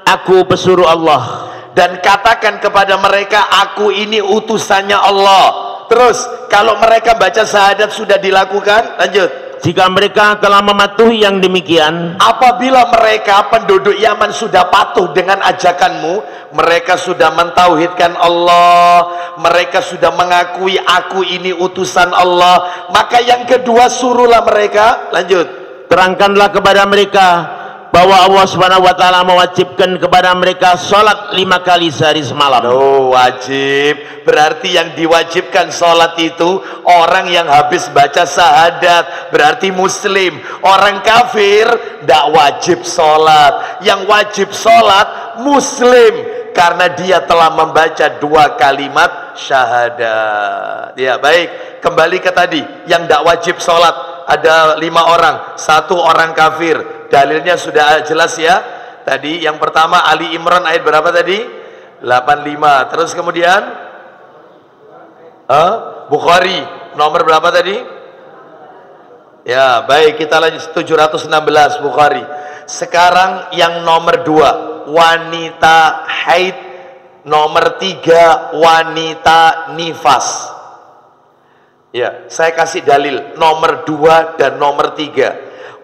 aku pesuruh Allah. Dan katakan kepada mereka, aku ini utusannya Allah. Terus kalau mereka baca syahadat sudah dilakukan, lanjut. Jika mereka telah mematuhi yang demikian, Apabila mereka penduduk Yaman sudah patuh dengan ajakanmu, mereka sudah mentauhidkan Allah, mereka sudah mengakui aku ini utusan Allah, maka yang kedua suruhlah mereka, lanjut, terangkanlah kepada mereka bahwa Allah Subhanahu wa taala mewajibkan kepada mereka salat 5 kali sehari semalam. Oh, wajib. Berarti yang diwajibkan sholat itu orang yang habis baca syahadat, berarti muslim. Orang kafir tidak wajib sholat. Yang wajib sholat muslim, karena dia telah membaca 2 kalimat syahadat. Ya, baik, kembali ke tadi yang tidak wajib sholat. Ada 5 orang, 1 orang kafir. Dalilnya sudah jelas ya. Tadi yang pertama Ali Imran ayat berapa tadi? 85. Terus kemudian Bukhari nomor berapa tadi? Ya, baik, kita lanjut 716 Bukhari. Sekarang yang nomor 2, wanita haid. Nomor 3, wanita nifas. Ya, saya kasih dalil nomor 2 dan nomor 3.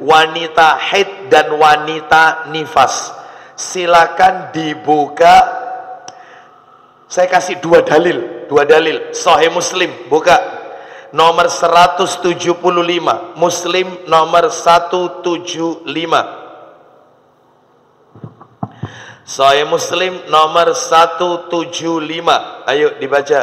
Wanita haid dan wanita nifas. Silakan dibuka. Saya kasih 2 dalil, 2 dalil. Sahih Muslim, buka. Nomor 175. Muslim nomor 175. Sahih Muslim nomor 175. Ayo dibaca.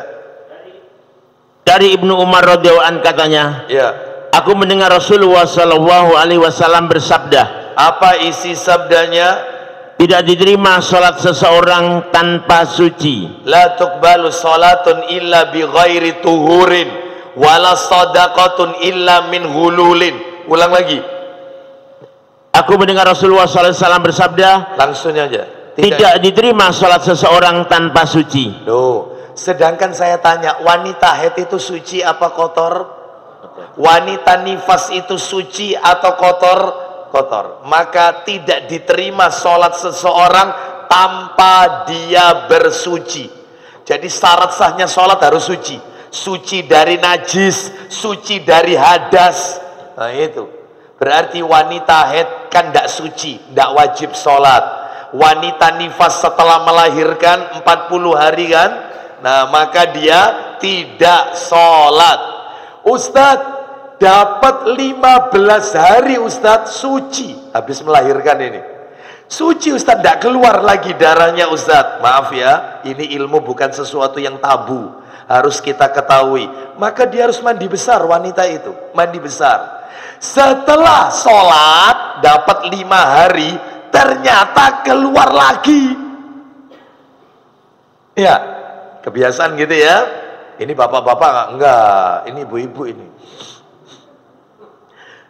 Dari Ibnu Umar radhiyallahu an katanya, Ya. aku mendengar Rasulullah sallallahu alaihi wasallam bersabda, Apa isi sabdanya? tidak diterima salat seseorang tanpa suci. La tuqbalu salatun illa bi ghairi tuhurin, wala sadaqatun illa min hululin. Ulang lagi. Aku mendengar Rasulullah sallallahu alaihi wasallam bersabda, Langsung aja. tidak diterima salat seseorang tanpa suci. Loh, sedangkan saya tanya, wanita haid itu suci apa kotor? Wanita nifas itu suci atau kotor? Kotor. Maka tidak diterima sholat seseorang tanpa dia bersuci. Jadi syarat sahnya sholat harus suci. Suci dari najis, suci dari hadas. Nah itu. Berarti wanita haid kan tidak suci, tidak wajib sholat. Wanita nifas setelah melahirkan 40 hari kan, nah maka dia tidak sholat. Ustadz, dapat 15 hari Ustadz suci habis melahirkan ini. Suci Ustadz, tidak keluar lagi darahnya Ustadz. Maaf ya, ini ilmu bukan sesuatu yang tabu, harus kita ketahui. Maka dia harus mandi besar, wanita itu mandi besar. Setelah sholat dapat 5 hari, ternyata keluar lagi. Ya, kebiasaan gitu ya. Ini bapak-bapak enggak, ini ibu-ibu ini.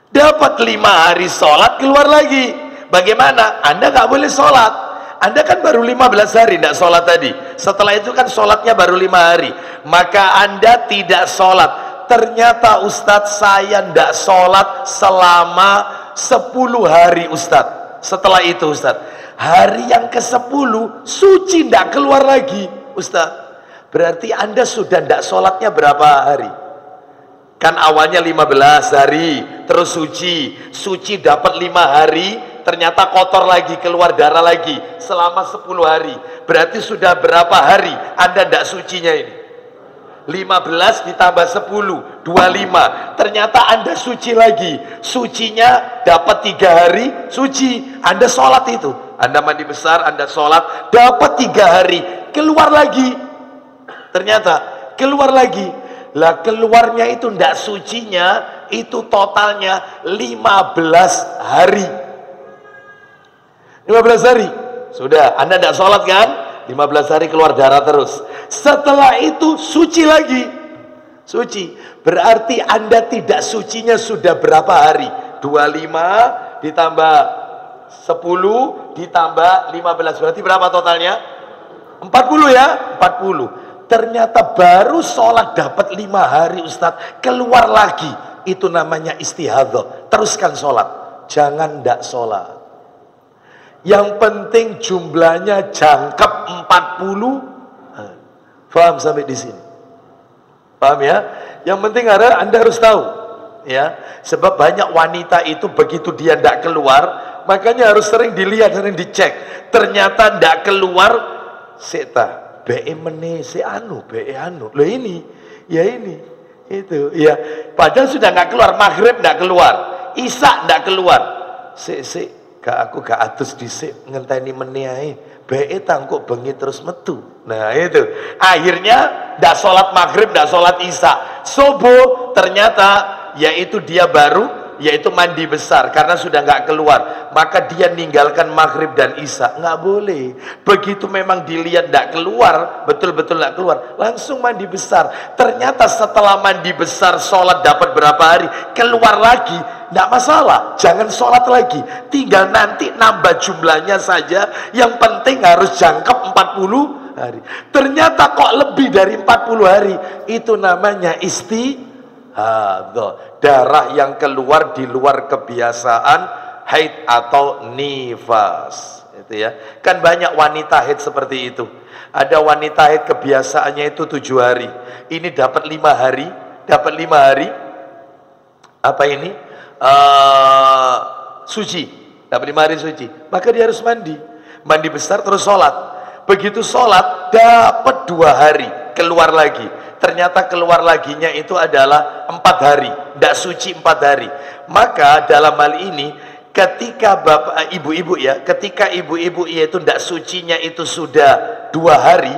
Dapat 5 hari sholat, keluar lagi. Bagaimana? Anda nggak boleh sholat. Anda kan baru 15 hari tidak sholat tadi. Setelah itu kan sholatnya baru 5 hari. Maka Anda tidak sholat. Ternyata Ustadz, saya tidak sholat selama 10 hari Ustadz. Setelah itu Ustadz, hari yang ke-10 suci tidak keluar lagi Ustadz. Berarti Anda sudah tidak sholatnya berapa hari? Kan awalnya 15 hari, terus suci dapat 5 hari, ternyata kotor lagi, keluar darah lagi selama 10 hari. Berarti sudah berapa hari Anda tidak sucinya ini? 15 ditambah 10, 25. Ternyata Anda suci lagi. Sucinya dapat 3 hari, suci. Anda sholat itu. Anda mandi besar, Anda sholat, dapat 3 hari, keluar lagi. Ternyata keluar lagi. Lah keluarnya itu ndak sucinya itu totalnya 15 hari. 15 hari. Sudah, Anda ndak sholat kan? 15 hari keluar darah terus. Setelah itu suci lagi. Suci. Berarti Anda tidak sucinya sudah berapa hari? 25 ditambah 10 ditambah 15. Berarti berapa totalnya? 40 ya? 40. Ternyata baru sholat dapat 5 hari Ustadz, keluar lagi. Itu namanya istihadhah. Teruskan sholat, jangan ndak sholat. Yang penting jumlahnya jangkep 40. Paham sampai di sini? Paham ya? Yang penting Anda harus tahu ya. Sebab banyak wanita itu begitu dia ndak keluar, makanya harus sering dilihat, sering dicek. Ternyata ndak keluar, seta BE meneh si anu, BE anu. Loh ini, ya ini, itu, ya. Padahal sudah nggak keluar, maghrib nggak keluar, isya nggak keluar. Aku gak atus dhisik ngenteni meneh ae. BE tangkuk bengi terus metu. Nah itu, akhirnya nggak sholat maghrib, nggak sholat isya, subuh ternyata yaitu dia baru. Yaitu mandi besar karena sudah nggak keluar, maka dia ninggalkan maghrib dan isya. Nggak boleh. Begitu memang dilihat nggak keluar, betul-betul nggak keluar, langsung mandi besar. Ternyata setelah mandi besar sholat dapat berapa hari, keluar lagi, nggak masalah, jangan sholat lagi, tinggal nanti nambah jumlahnya saja. Yang penting harus jangkep 40 hari. Ternyata kok lebih dari 40 hari, itu namanya darah yang keluar di luar kebiasaan haid atau nifas. Itu ya. Kan banyak wanita haid seperti itu. Ada wanita haid kebiasaannya itu 7 hari. Ini dapat 5 hari, dapat 5 hari. Apa ini? Suci. Dapat 5 hari suci. Maka dia harus mandi. Mandi besar terus sholat. Begitu sholat dapat 2 hari, keluar lagi. Ternyata keluar laginya itu adalah 4 hari, tidak suci 4 hari. Maka dalam hal ini ketika bapak ibu-ibu ya, ketika ibu-ibu yaitu tidak sucinya itu sudah 2 hari,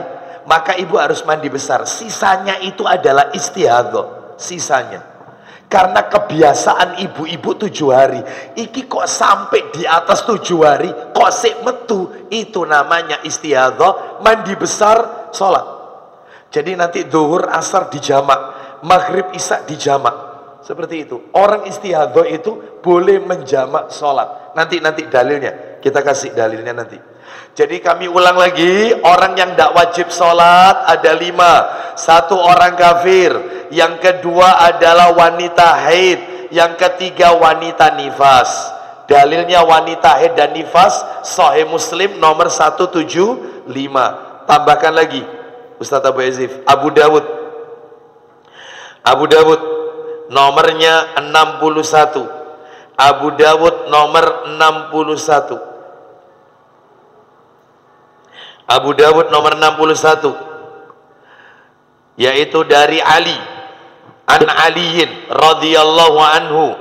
maka ibu harus mandi besar. Sisanya itu adalah istihadhah, sisanya. Karena kebiasaan ibu-ibu 7 hari, iki kok sampai di atas 7 hari, kok sik metu, itu namanya istihadhah, mandi besar, sholat. Jadi nanti zuhur asar dijamak, maghrib isya dijamak, seperti itu. Orang istihadhah itu boleh menjamak sholat. Nanti dalilnya kita kasih dalilnya nanti. Jadi kami ulang lagi, orang yang tidak wajib sholat ada 5. 1 orang kafir, yang kedua adalah wanita haid, yang ketiga wanita nifas. Dalilnya wanita haid dan nifas Sahih Muslim nomor 175. Tambahkan lagi Ustaz Abu Yazif, Abu Dawud nomornya 61. Abu Dawud nomor 61. Abu Dawud nomor 61, yaitu dari Ali, an Aliyin radhiyallahu anhu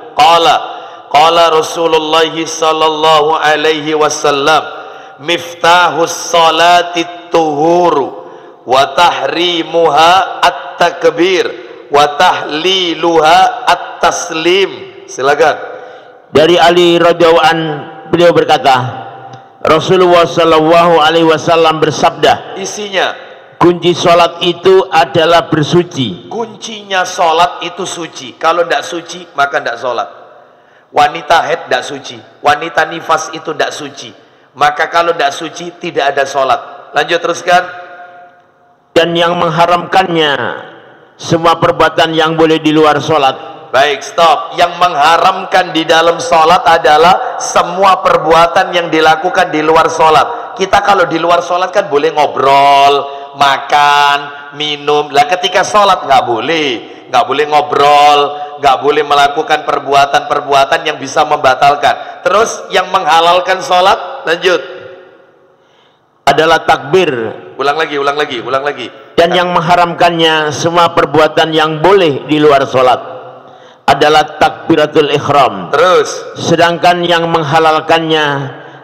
qala Rasulullah sallallahu alaihi wasallam, miftahus salati tuhuru wa tahrimuha at-takbir wa tahliluha at-taslim. Silakan. Dari Ali radhiyallahu an, beliau berkata, Rasulullah sallallahu alaihi wasallam bersabda, isinya Kunci sholat itu adalah bersuci. Kuncinya sholat itu suci. Kalau tidak suci maka tidak sholat. Wanita haid tidak suci, wanita nifas itu tidak suci. Maka kalau tidak suci tidak ada sholat. Lanjut teruskan. Dan yang mengharamkannya semua perbuatan yang boleh di luar sholat. Baik, stop. Yang mengharamkan di dalam sholat adalah semua perbuatan yang dilakukan di luar sholat. Kita kalau di luar sholat kan boleh ngobrol, makan, minum. Lah ketika sholat nggak boleh ngobrol, nggak boleh melakukan perbuatan-perbuatan yang bisa membatalkan. Terus yang menghalalkan sholat, lanjut. Adalah takbir. Ulang lagi. Dan yang mengharamkannya semua perbuatan yang boleh di luar sholat adalah takbiratul ihram. Terus. Sedangkan yang menghalalkannya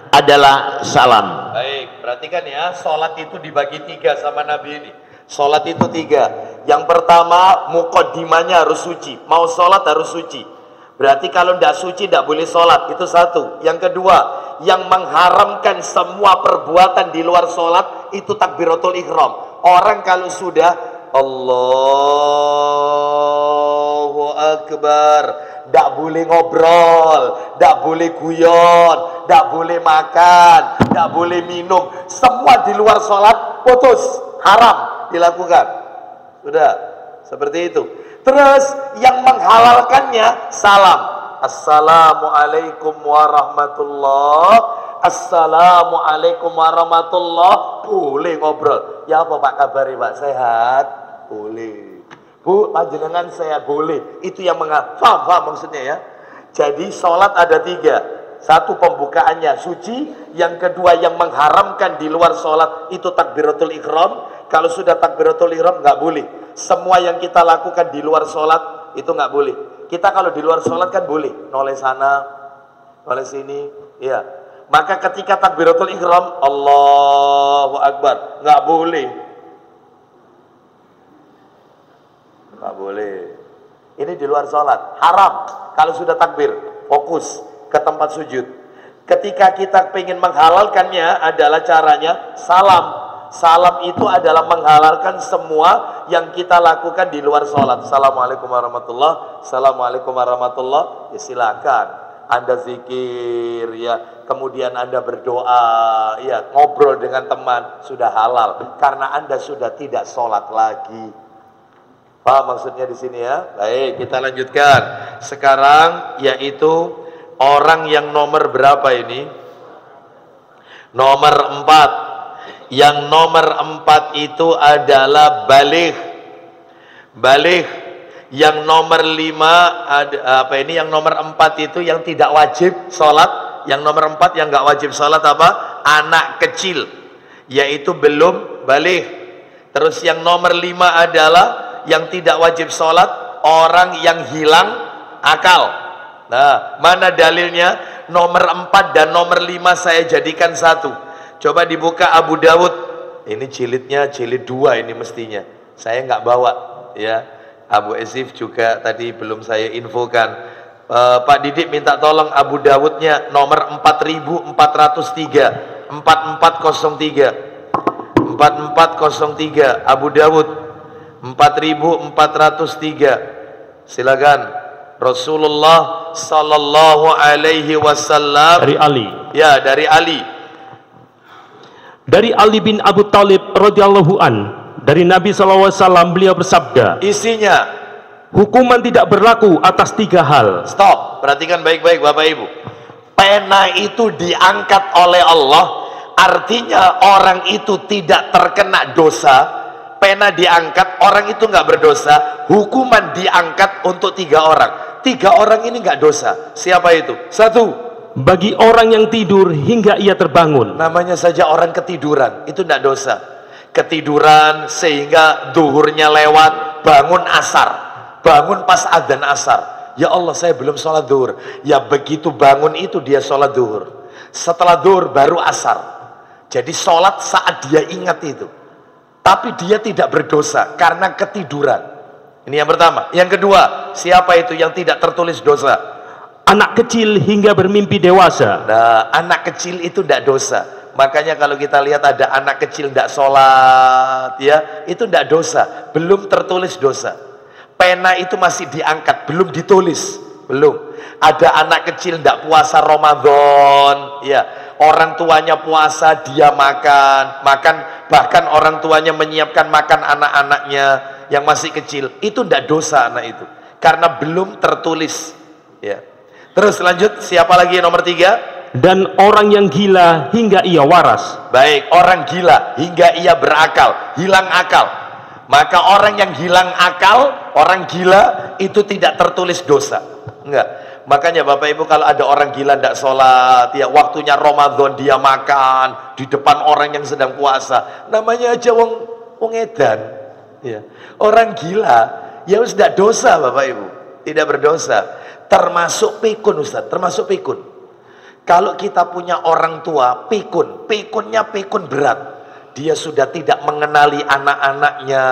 adalah salam. Baik, perhatikan ya, sholat itu dibagi 3 sama Nabi ini. Sholat itu 3. Yang pertama, muqaddimahnya harus suci. Mau sholat harus suci. Berarti kalau tidak suci tidak boleh sholat. Itu 1. Yang kedua, yang mengharamkan semua perbuatan di luar sholat itu takbiratul ihram. Orang kalau sudah Allahu Akbar, tidak boleh ngobrol, tidak boleh guyon, tidak boleh makan, tidak boleh minum. Semua di luar sholat putus, haram dilakukan. Sudah, seperti itu. Terus yang menghalalkannya salam. Assalamualaikum warahmatullahi. Assalamualaikum warahmatullahi. Boleh ngobrol. Ya apa Pak kabari Pak? Sehat? Boleh. Bu, panjenengan sehat? Boleh. Itu yang faham maksudnya ya. Jadi sholat ada 3. 1 pembukaannya suci. Yang kedua yang mengharamkan di luar sholat itu takbiratul ihram. Kalau sudah takbiratul ihram nggak boleh. Semua yang kita lakukan di luar sholat itu nggak boleh. Kita kalau di luar sholat kan boleh noleh sana, noleh sini, ya. Maka ketika takbiratul ihram, Allahu Akbar, nggak boleh, nggak boleh. Ini di luar sholat, haram. Kalau sudah takbir, fokus ke tempat sujud. Ketika kita ingin menghalalkannya adalah caranya salam. Salam itu adalah menghalalkan semua yang kita lakukan di luar sholat. Assalamualaikum warahmatullahi. Assalamualaikum warahmatullahi. Ya silakan. Anda zikir, ya. Kemudian Anda berdoa, ya. Ngobrol dengan teman sudah halal karena Anda sudah tidak sholat lagi. Paham maksudnya di sini ya? Baik, kita lanjutkan. Sekarang yaitu orang yang nomor berapa ini? Nomor 4. Yang nomor 4 itu adalah baligh. Yang nomor 5 yang nomor 4 itu yang tidak wajib sholat. Yang nomor 4 yang nggak wajib sholat apa? Anak kecil, yaitu belum baligh. Terus yang nomor 5 adalah yang tidak wajib sholat orang yang hilang akal. Nah, mana dalilnya? Nomor 4 dan nomor 5 saya jadikan satu. Coba dibuka Abu Dawud. Ini jilidnya jilid 2 ini mestinya. Saya nggak bawa ya. Abu Esif juga tadi belum saya infokan. Pak Didik minta tolong Abu Dawudnya nomor 4403 4403 Abu Dawud 4403. Silakan. Rasulullah sallallahu alaihi wasallam Dari Ali. Ya, dari Ali. Dari Ali bin Abu Thalib radhiyallahu an, dari Nabi SAW beliau bersabda, Isinya, hukuman tidak berlaku atas 3 hal. stop, perhatikan baik-baik Bapak Ibu. Pena itu diangkat oleh Allah, artinya orang itu tidak terkena dosa. Pena diangkat, orang itu nggak berdosa. Hukuman diangkat untuk 3 orang. 3 orang ini nggak dosa. Siapa itu? 1. Bagi orang yang tidur hingga ia terbangun. Namanya saja orang ketiduran, itu tidak dosa. Ketiduran sehingga duhurnya lewat, bangun asar, bangun pas adzan asar. Ya Allah, saya belum sholat duhur. Ya begitu bangun itu dia sholat duhur. Setelah duhur baru asar. Jadi sholat saat dia ingat itu. Tapi dia tidak berdosa karena ketiduran. Ini yang pertama. Yang kedua, siapa itu yang tidak tertulis dosa? Anak kecil hingga bermimpi dewasa. Nah, anak kecil itu tidak dosa. Makanya kalau kita lihat ada anak kecil tidak sholat, ya, itu tidak dosa, belum tertulis dosa. Pena itu masih diangkat, belum ditulis, belum. Ada anak kecil tidak puasa Ramadan, ya, orang tuanya puasa, dia makan, bahkan orang tuanya menyiapkan makan anak-anaknya yang masih kecil, itu tidak dosa anak itu, karena belum tertulis, ya. Terus lanjut, siapa lagi nomor 3? Dan orang yang gila hingga ia waras. Baik, orang gila hingga ia berakal, hilang akal. Maka orang yang hilang akal, orang gila itu tidak tertulis dosa. Enggak. Makanya Bapak Ibu, kalau ada orang gila tidak sholat, ya, waktunya Ramadan dia makan di depan orang yang sedang puasa, namanya aja wong edan, ya. Orang gila ya sudah dosa Bapak Ibu, tidak berdosa. Termasuk pikun Ustaz, termasuk pikun. Kalau kita punya orang tua pikunnya pikun berat, dia sudah tidak mengenali anak-anaknya,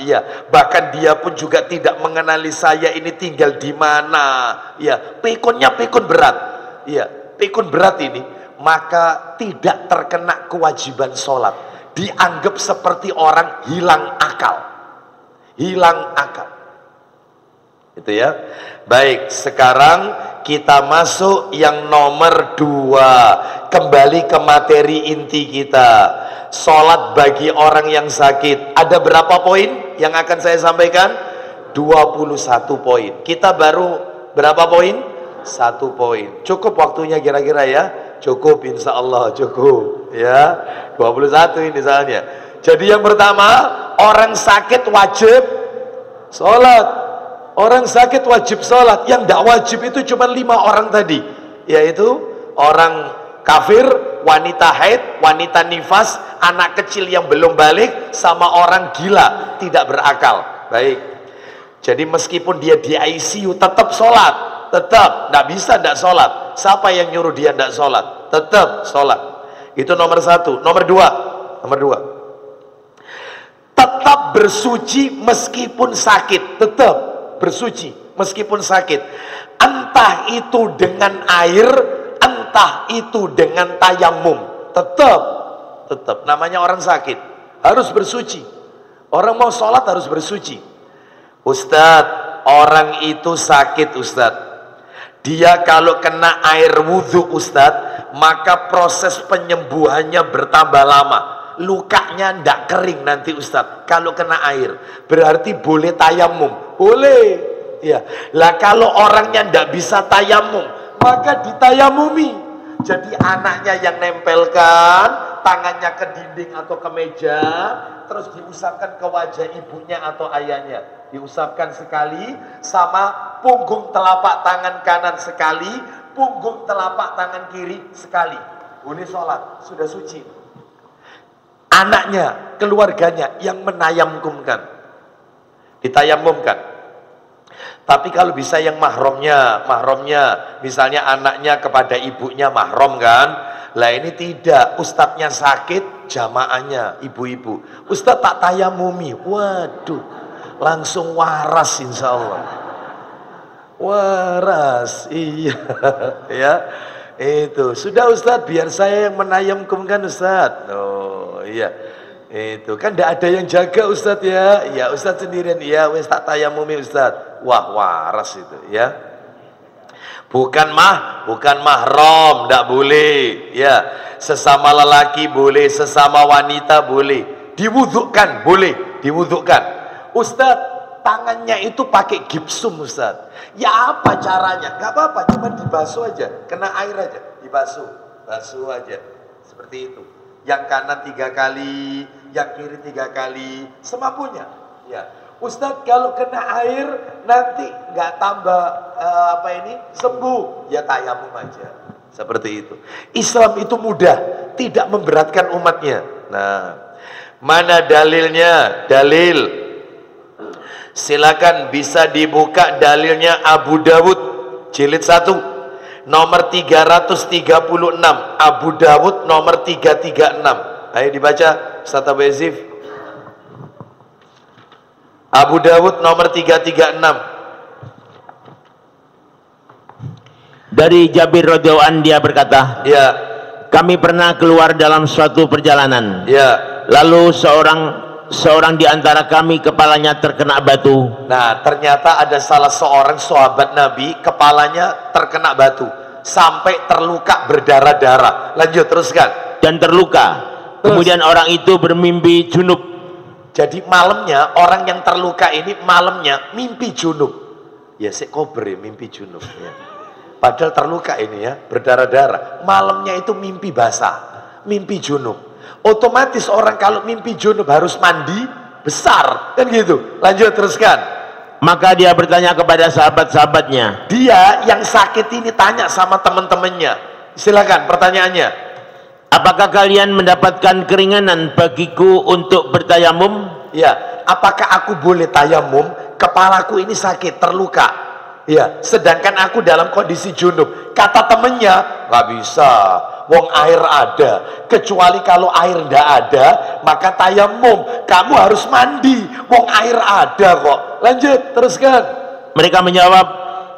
ya, bahkan dia pun juga tidak mengenali saya ini tinggal di mana, ya, pikunnya pikun berat, ya, pikun berat ini, maka tidak terkena kewajiban sholat, dianggap seperti orang hilang akal, itu ya. Baik, sekarang kita masuk yang nomor 2, kembali ke materi inti kita, sholat bagi orang yang sakit. Ada berapa poin yang akan saya sampaikan? 21 poin. Kita baru berapa poin? 1 poin. Cukup waktunya kira-kira ya? Cukup, insya Allah cukup ya. 21 ini soalnya. Jadi yang pertama, orang sakit wajib sholat. Orang sakit wajib sholat, yang tidak wajib itu cuma 5 orang tadi, yaitu orang kafir, wanita haid, wanita nifas, anak kecil yang belum balik, sama orang gila tidak berakal. Baik, jadi meskipun dia di ICU tetap sholat, tetap, tidak bisa tidak sholat. Siapa yang nyuruh dia tidak sholat? Tetap sholat. Itu nomor 1. Nomor 2, tetap bersuci meskipun sakit, tetap bersuci meskipun sakit, entah itu dengan air, entah itu dengan tayamum, tetap namanya orang sakit harus bersuci. Orang mau sholat harus bersuci. Ustadz, orang itu sakit Ustadz, dia kalau kena air wudhu Ustadz, maka proses penyembuhannya bertambah lama, lukanya ndak kering nanti Ustadz kalau kena air. Berarti boleh tayamum, boleh ya. Lah kalau orangnya ndak bisa tayamum, maka ditayamumi. Jadi anaknya yang nempelkan tangannya ke dinding atau ke meja, terus diusapkan ke wajah ibunya atau ayahnya, diusapkan sekali, sama punggung telapak tangan kanan sekali, punggung telapak tangan kiri sekali. Boleh sholat, sudah suci. Anaknya, keluarganya yang menayamumkan, ditayamumkan. Tapi kalau bisa yang mahramnya, misalnya anaknya kepada ibunya mahram kan. Lah ini tidak, ustadznya sakit, jamaahnya ibu-ibu, ustadz tak tayamumi, waduh, langsung waras insya Allah. Waras, iya ya. Itu sudah ustadz, biar saya yang menayamumkan ustadz. Oh iya, itu kan tidak ada yang jaga ustadz ya. Ya ustadz sendirian, ya wes tak tayamumi ustadz. Wah waras itu ya. Bukan mahram, tidak boleh ya. Sesama lelaki boleh, sesama wanita boleh. Diwudukkan boleh, diwudukkan. Ustadz, tangannya itu pakai gipsum ustadz. Ya apa caranya? Gak apa-apa, cuma dibasuh aja, kena air aja, basuh aja, seperti itu. Yang kanan 3 kali, yang kiri 3 kali, semampunya. Ya, Ustadz kalau kena air nanti nggak tambah sembuh, ya tayamum aja, seperti itu. Islam itu mudah, tidak memberatkan umatnya. Nah, mana dalilnya? Dalil. Silakan bisa dibuka dalilnya Abu Dawud jilid 1 nomor 336, Abu Dawud nomor 336. Ayo dibaca Ustaz Abu Yazif. Abu Dawud nomor 336. Dari Jabir radhiyallahu anhu dia berkata, ya, kami pernah keluar dalam suatu perjalanan. Ya. Lalu seorang di antara kami kepalanya terkena batu. Nah, ternyata ada salah seorang sahabat Nabi kepalanya terkena batu sampai terluka berdarah-darah. Lanjut, teruskan. Dan terluka. Kemudian orang itu bermimpi junub. Jadi malamnya orang yang terluka ini malamnya mimpi junub. Ya kober ya, mimpi junub ya. Padahal terluka ini ya, berdarah-darah. Malamnya itu mimpi basah, mimpi junub. Otomatis orang kalau mimpi junub harus mandi besar, kan gitu. Lanjut, teruskan. Maka dia bertanya kepada sahabat-sahabatnya. Dia yang sakit ini tanya sama teman-temannya. Silakan pertanyaannya. Apakah kalian mendapatkan keringanan bagiku untuk bertayamum? Ya, apakah aku boleh tayamum? Kepalaku ini sakit, terluka. Ya, sedangkan aku dalam kondisi junub. Kata temennya, nggak bisa. Wong air ada. Kecuali kalau air ndak ada, maka tayamum. Kamu harus mandi. Wong air ada kok. Lanjut, teruskan. Mereka menjawab,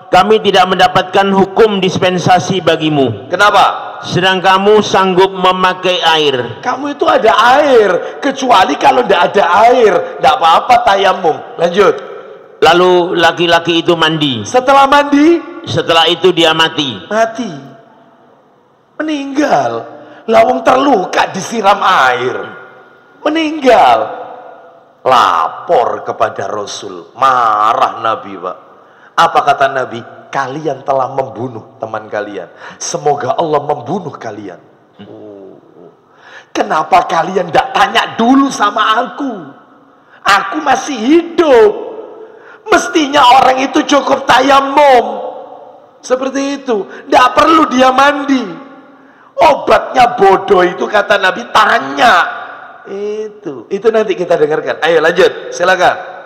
kami tidak mendapatkan hukum dispensasi bagimu. Kenapa? Sedang kamu sanggup memakai air. Kamu itu ada air. Kecuali kalau ndak ada air, ndak apa-apa tayamum. Lanjut. Lalu laki-laki itu mandi. Setelah mandi, setelah itu dia mati. Mati. Meninggal. Lawang terluka disiram air. Meninggal. Lapor kepada Rasul. Marah Nabi, Pak. Apa kata Nabi? Kalian telah membunuh teman kalian. Semoga Allah membunuh kalian. Kenapa kalian tidak tanya dulu sama aku? Aku masih hidup. Mestinya orang itu cukup tayamum. Seperti itu. Tidak perlu dia mandi. Obatnya bodoh itu kata Nabi, tanya. Itu nanti kita dengarkan. Ayo lanjut, silakan.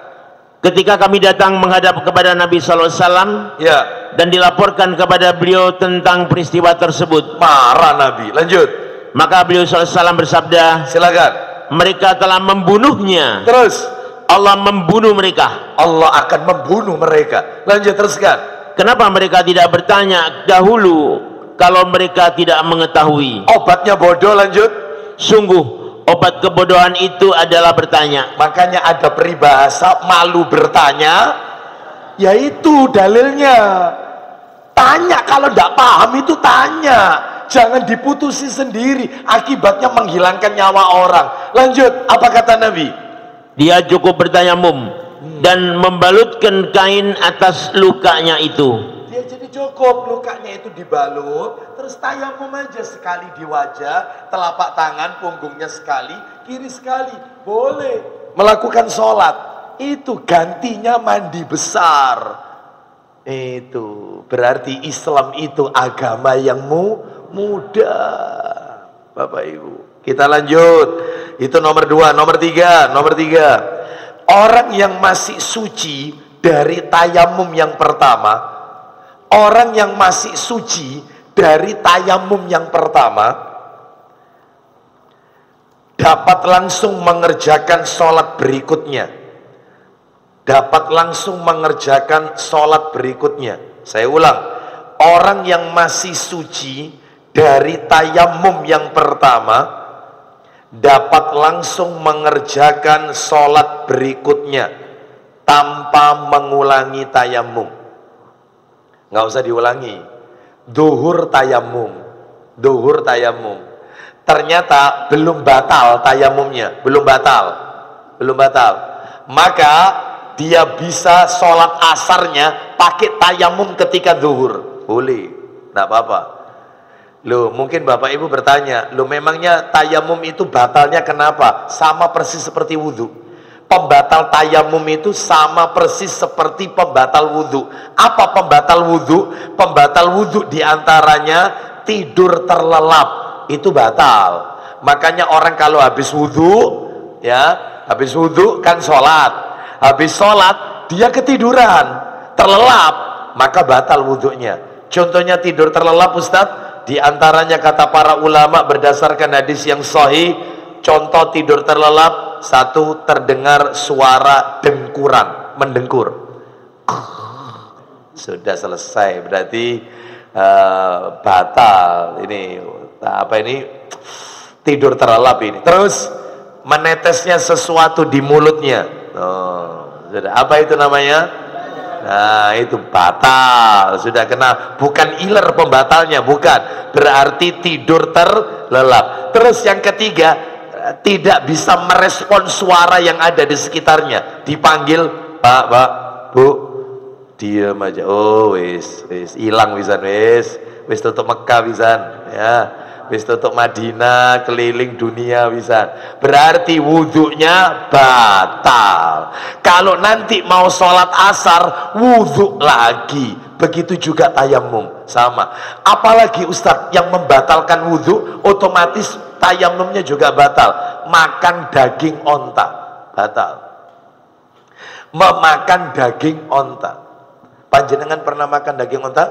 Ketika kami datang menghadap kepada Nabi SAW, ya, dan dilaporkan kepada beliau tentang peristiwa tersebut, marah Nabi. Lanjut. Maka beliau SAW bersabda, silakan. Mereka telah membunuhnya. Terus Allah membunuh mereka. Allah akan membunuh mereka. Lanjut, teruskan. Kenapa mereka tidak bertanya dahulu kalau mereka tidak mengetahui? Obatnya bodoh. Lanjut. Sungguh obat kebodohan itu adalah bertanya. Makanya ada peribahasa malu bertanya, yaitu dalilnya. Tanya, kalau tidak paham itu tanya. Jangan diputusi sendiri, akibatnya menghilangkan nyawa orang. Lanjut, apa kata Nabi? Dia cukup bertayamum dan membalutkan kain atas lukanya itu. Dia jadi cukup, lukanya itu dibalut, terus tayamum aja sekali di wajah, telapak tangan, punggungnya sekali, kiri sekali, boleh melakukan sholat. Itu gantinya mandi besar. Itu berarti Islam itu agama yang mudah. Bapak Ibu, kita lanjut. Itu nomor 2. Nomor 3. Orang yang masih suci dari tayamum yang pertama, orang yang masih suci dari tayamum yang pertama dapat langsung mengerjakan sholat berikutnya. Dapat langsung mengerjakan sholat berikutnya. Saya ulang, orang yang masih suci dari tayamum yang pertama dapat langsung mengerjakan sholat berikutnya tanpa mengulangi tayamum. Nggak usah diulangi. Duhur tayamum. Ternyata belum batal tayamumnya, belum batal. Maka dia bisa sholat asarnya pakai tayamum ketika duhur. Boleh, nggak apa-apa. Loh, mungkin Bapak Ibu bertanya, loh memangnya tayamum itu batalnya kenapa? Sama persis seperti wudhu. Pembatal tayamum itu sama persis seperti pembatal wudhu. Apa pembatal wudhu? Pembatal wudhu diantaranya tidur terlelap, itu batal. Makanya orang kalau habis wudhu, ya, habis wudhu kan sholat, habis sholat dia ketiduran, terlelap, maka batal wudhunya. Contohnya tidur terlelap, Ustadz, diantaranya kata para ulama berdasarkan hadis yang sahih, contoh tidur terlelap. 1, terdengar suara dengkuran, mendengkur. Sudah selesai, berarti batal. Ini Nah, apa ini? Tidur terlelap ini. Terus menetesnya sesuatu di mulutnya. Oh, sudah. Apa itu namanya? Nah, itu batal. Sudah kena. Bukan iler pembatalnya, bukan. Berarti tidur terlelap. Terus yang ketiga, tidak bisa merespon suara yang ada di sekitarnya. Dipanggil, Pak, Bu, diam aja. Oh, wis hilang pisan, wis tutup Mekah pisan, ya. Wis tutup Madinah, keliling dunia bisa. Berarti wudhunya batal. Kalau nanti mau sholat asar, wudhu lagi. Begitu juga tayamum, sama. Apalagi Ustadz yang membatalkan wudhu, otomatis tayamumnya juga batal. Makan daging onta, batal. Memakan daging onta. Panjenengan pernah makan daging onta?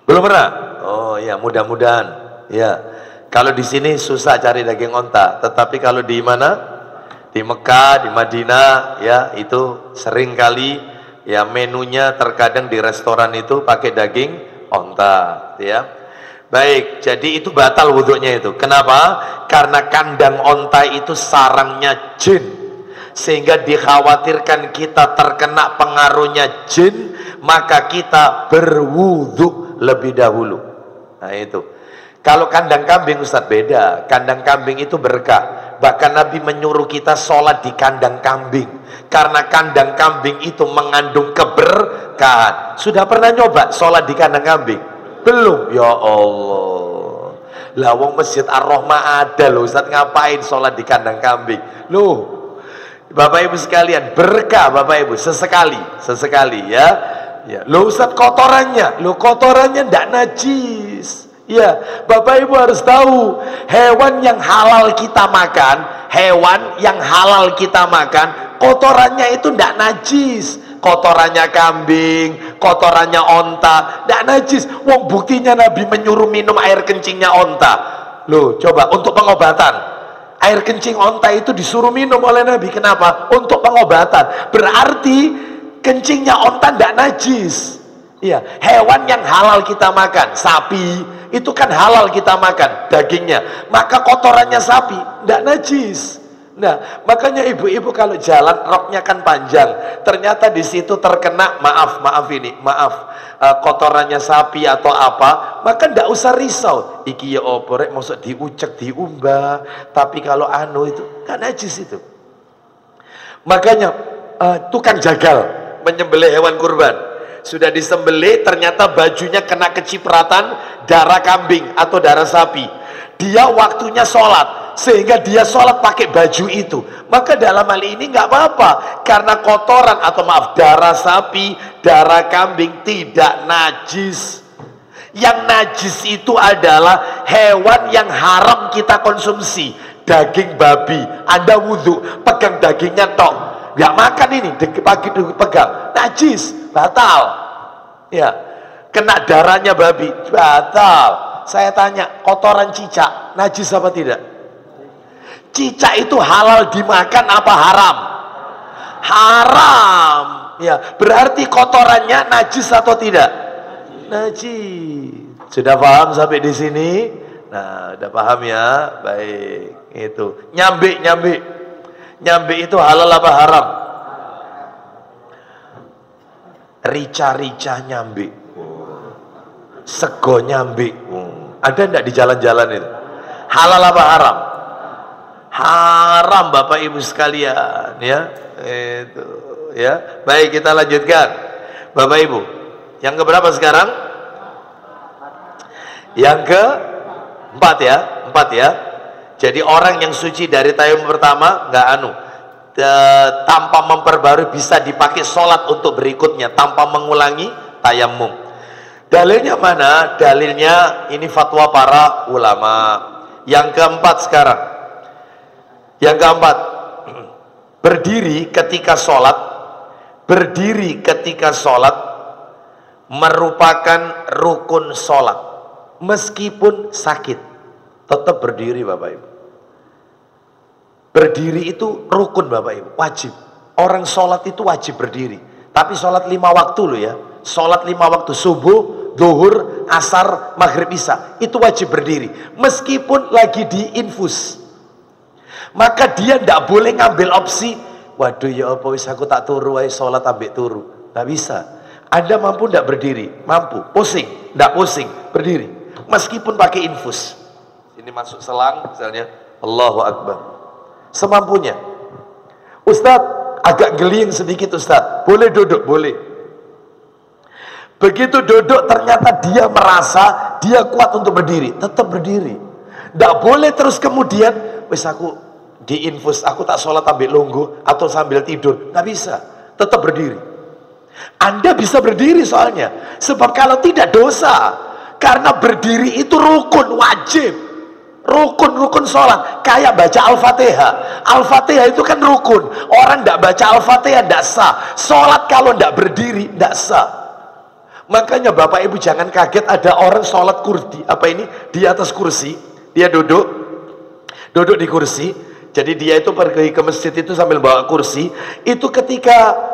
Belum pernah? Oh ya, mudah-mudahan. Ya, kalau di sini susah cari daging onta, tetapi kalau di mana? Di Mekah, di Madinah, ya itu sering kali ya menunya terkadang di restoran itu pakai daging onta, ya. Baik, jadi itu batal wudhunya itu. Kenapa? Karena kandang onta itu sarangnya jin, sehingga dikhawatirkan kita terkena pengaruhnya jin, maka kita berwudhu lebih dahulu. Nah itu. Kalau kandang kambing Ustadz beda. Kandang kambing itu berkah. Bahkan Nabi menyuruh kita sholat di kandang kambing, karena kandang kambing itu mengandung keberkahan. Sudah pernah nyoba sholat di kandang kambing? Belum? Ya Allah. Lah wong Masjid Ar-Rahmah ada loh Ustadz, ngapain sholat di kandang kambing? Loh, Bapak Ibu sekalian, berkah Bapak Ibu, sesekali ya. Ya, lo Ustadz kotorannya ndak najis. Ya, Bapak Ibu harus tahu, hewan yang halal kita makan, kotorannya itu ndak najis. Kotorannya kambing, kotorannya onta, ndak najis. Wong buktinya Nabi menyuruh minum air kencingnya onta. Loh, coba untuk pengobatan. Air kencing onta itu disuruh minum oleh Nabi. Kenapa? Untuk pengobatan. Berarti kencingnya onta tidak najis. Iya, hewan yang halal kita makan, sapi itu kan halal kita makan dagingnya, maka kotorannya sapi tidak najis. Nah, makanya ibu-ibu kalau jalan roknya kan panjang, ternyata di situ terkena kotorannya sapi atau apa, maka tidak usah risau. Iki ya oporek maksud diucek diumbah, tapi kalau itu kan najis itu. Makanya tukang jagal menyembelih hewan kurban, sudah disembelih ternyata bajunya kena kecipratan darah kambing atau darah sapi, dia waktunya sholat sehingga dia sholat pakai baju itu, maka dalam hal ini nggak apa-apa, karena kotoran atau darah sapi, darah kambing tidak najis. Yang najis itu adalah hewan yang haram kita konsumsi. Daging babi, Anda wudhu pegang dagingnya tok, nggak makan ini, pagi pegang, najis, batal. Ya, kena darahnya babi, batal. Saya tanya, kotoran cicak najis apa tidak? Cicak itu halal dimakan apa haram? Haram. Ya, berarti kotorannya najis atau tidak? Najis. Sudah paham sampai di sini? Nah, udah paham ya? Baik, itu. Nyambi itu halal apa haram? Rica-rica nyambi, sego nyambi, ada enggak di jalan-jalan itu? Halal apa haram? Haram Bapak Ibu sekalian, ya. Itu, ya. Baik, kita lanjutkan. Bapak Ibu, yang keberapa sekarang? Yang keempat ya, 4 ya. Jadi orang yang suci dari tayamum pertama nggak tanpa memperbarui bisa dipakai sholat untuk berikutnya tanpa mengulangi tayamum. Dalilnya mana? Dalilnya ini fatwa para ulama. Yang keempat sekarang, yang keempat, berdiri ketika sholat merupakan rukun sholat, meskipun sakit tetap berdiri Bapak Ibu. Berdiri itu rukun Bapak Ibu, wajib. Orang sholat itu wajib berdiri. Tapi sholat 5 waktu loh ya. sholat 5 waktu, subuh, zuhur, asar, maghrib, isya, itu wajib berdiri meskipun lagi diinfus. Maka dia tidak boleh ngambil opsi, waduh ya apa wis aku tak turu ae sholat ambek turu. Nggak bisa. Anda mampu tidak berdiri? Mampu. Pusing? Tidak pusing, berdiri meskipun pakai infus. Ini masuk selang misalnya, Allahu Akbar, semampunya. Ustadz agak geling sedikit Ustadz, boleh duduk? Boleh. Begitu duduk ternyata dia merasa dia kuat untuk berdiri, tetap berdiri. Tidak boleh terus kemudian wis aku diinfus, aku tak sholat ambil lungguh atau sambil tidur. Nggak bisa, tetap berdiri. Anda bisa berdiri soalnya, sebab kalau tidak dosa, karena berdiri itu rukun, wajib, rukun sholat. Kayak baca Al-Fatihah. Al-Fatihah itu kan rukun. Orang tidak baca Al-Fatihah tidak sah. Sholat kalau tidak berdiri tidak sah. Makanya Bapak Ibu jangan kaget ada orang sholat kursi, di atas kursi, dia duduk di kursi. Jadi dia itu pergi ke masjid itu sambil bawa kursi. Itu ketika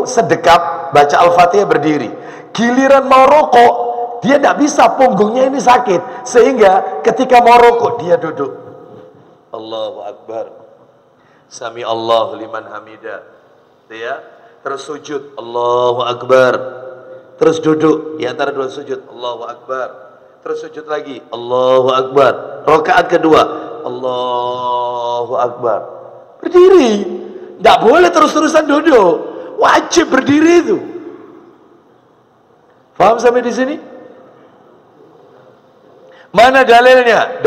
sedekap baca Al-Fatihah berdiri. Giliran mau rokok dia tidak bisa, punggungnya ini sakit, sehingga ketika mau rokok dia duduk. Allahu Akbar, Sami Allahu liman hamidah, ya. Terus sujud, Allahu Akbar. Terus duduk di antara dua sujud, Allahu Akbar. Terus sujud lagi, Allahu Akbar. Rakaat kedua, Allahu Akbar. Berdiri, tidak boleh terus-terusan duduk, wajib berdiri itu. Paham sampai di sini? Mana dalilnya?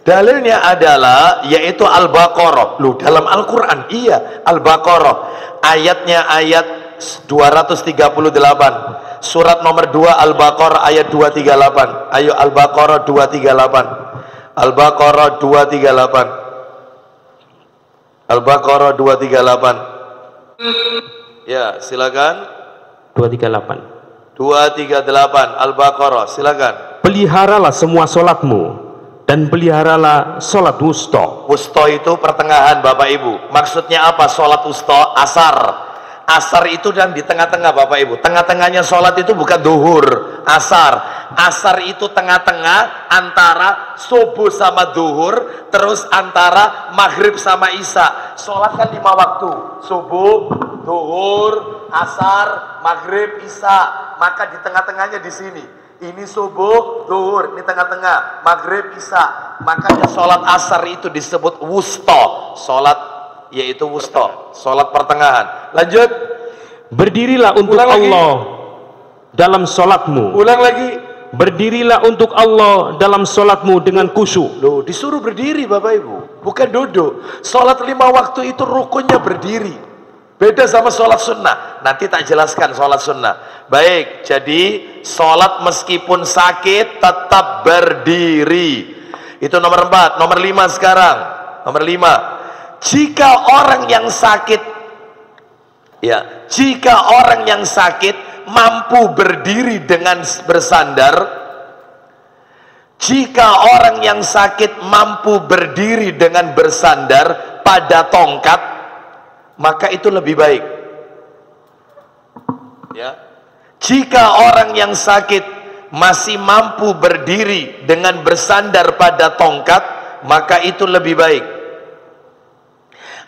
Dalilnya adalah yaitu Al-Baqarah. Loh, dalam Al-Qur'an, iya, Al-Baqarah. Ayatnya ayat 238. Surat nomor 2 Al-Baqarah ayat 238. Ayo Al-Baqarah 238. Al-Baqarah 238. Al-Baqarah 238. Ya, silakan. 238 Al-Baqarah, silakan. Peliharalah semua solatmu dan peliharalah solat wusta. Wusta itu pertengahan Bapak Ibu. Maksudnya apa solat wusta? Asar itu dan di tengah-tengah Bapak Ibu. Tengah-tengahnya solat itu bukan duhur, asar. Asar itu tengah-tengah antara subuh sama duhur, terus antara maghrib sama isya. Solat kan 5 waktu, subuh, duhur, asar, maghrib, isya. Maka di tengah-tengahnya di sini, ini subuh, duhur, ini tengah-tengah, maghrib, isya. Makanya solat asar itu disebut wusta, solat yaitu wusta, solat pertengahan. Lanjut. Berdirilah untuk Allah dalam solatmu. Ulang lagi. Berdirilah untuk Allah dalam solatmu dengan khusyuk. Loh, disuruh berdiri Bapak Ibu, bukan duduk. Solat 5 waktu itu rukunnya berdiri. Beda sama sholat sunnah. Nanti tak jelaskan sholat sunnah. Baik, jadi sholat meskipun sakit tetap berdiri. Itu nomor 4. Nomor 5 sekarang. Nomor 5. Jika orang yang sakit, ya, jika orang yang sakit mampu berdiri dengan bersandar, jika orang yang sakit mampu berdiri dengan bersandar pada tongkat, maka itu lebih baik. Ya. Jika orang yang sakit masih mampu berdiri dengan bersandar pada tongkat, maka itu lebih baik.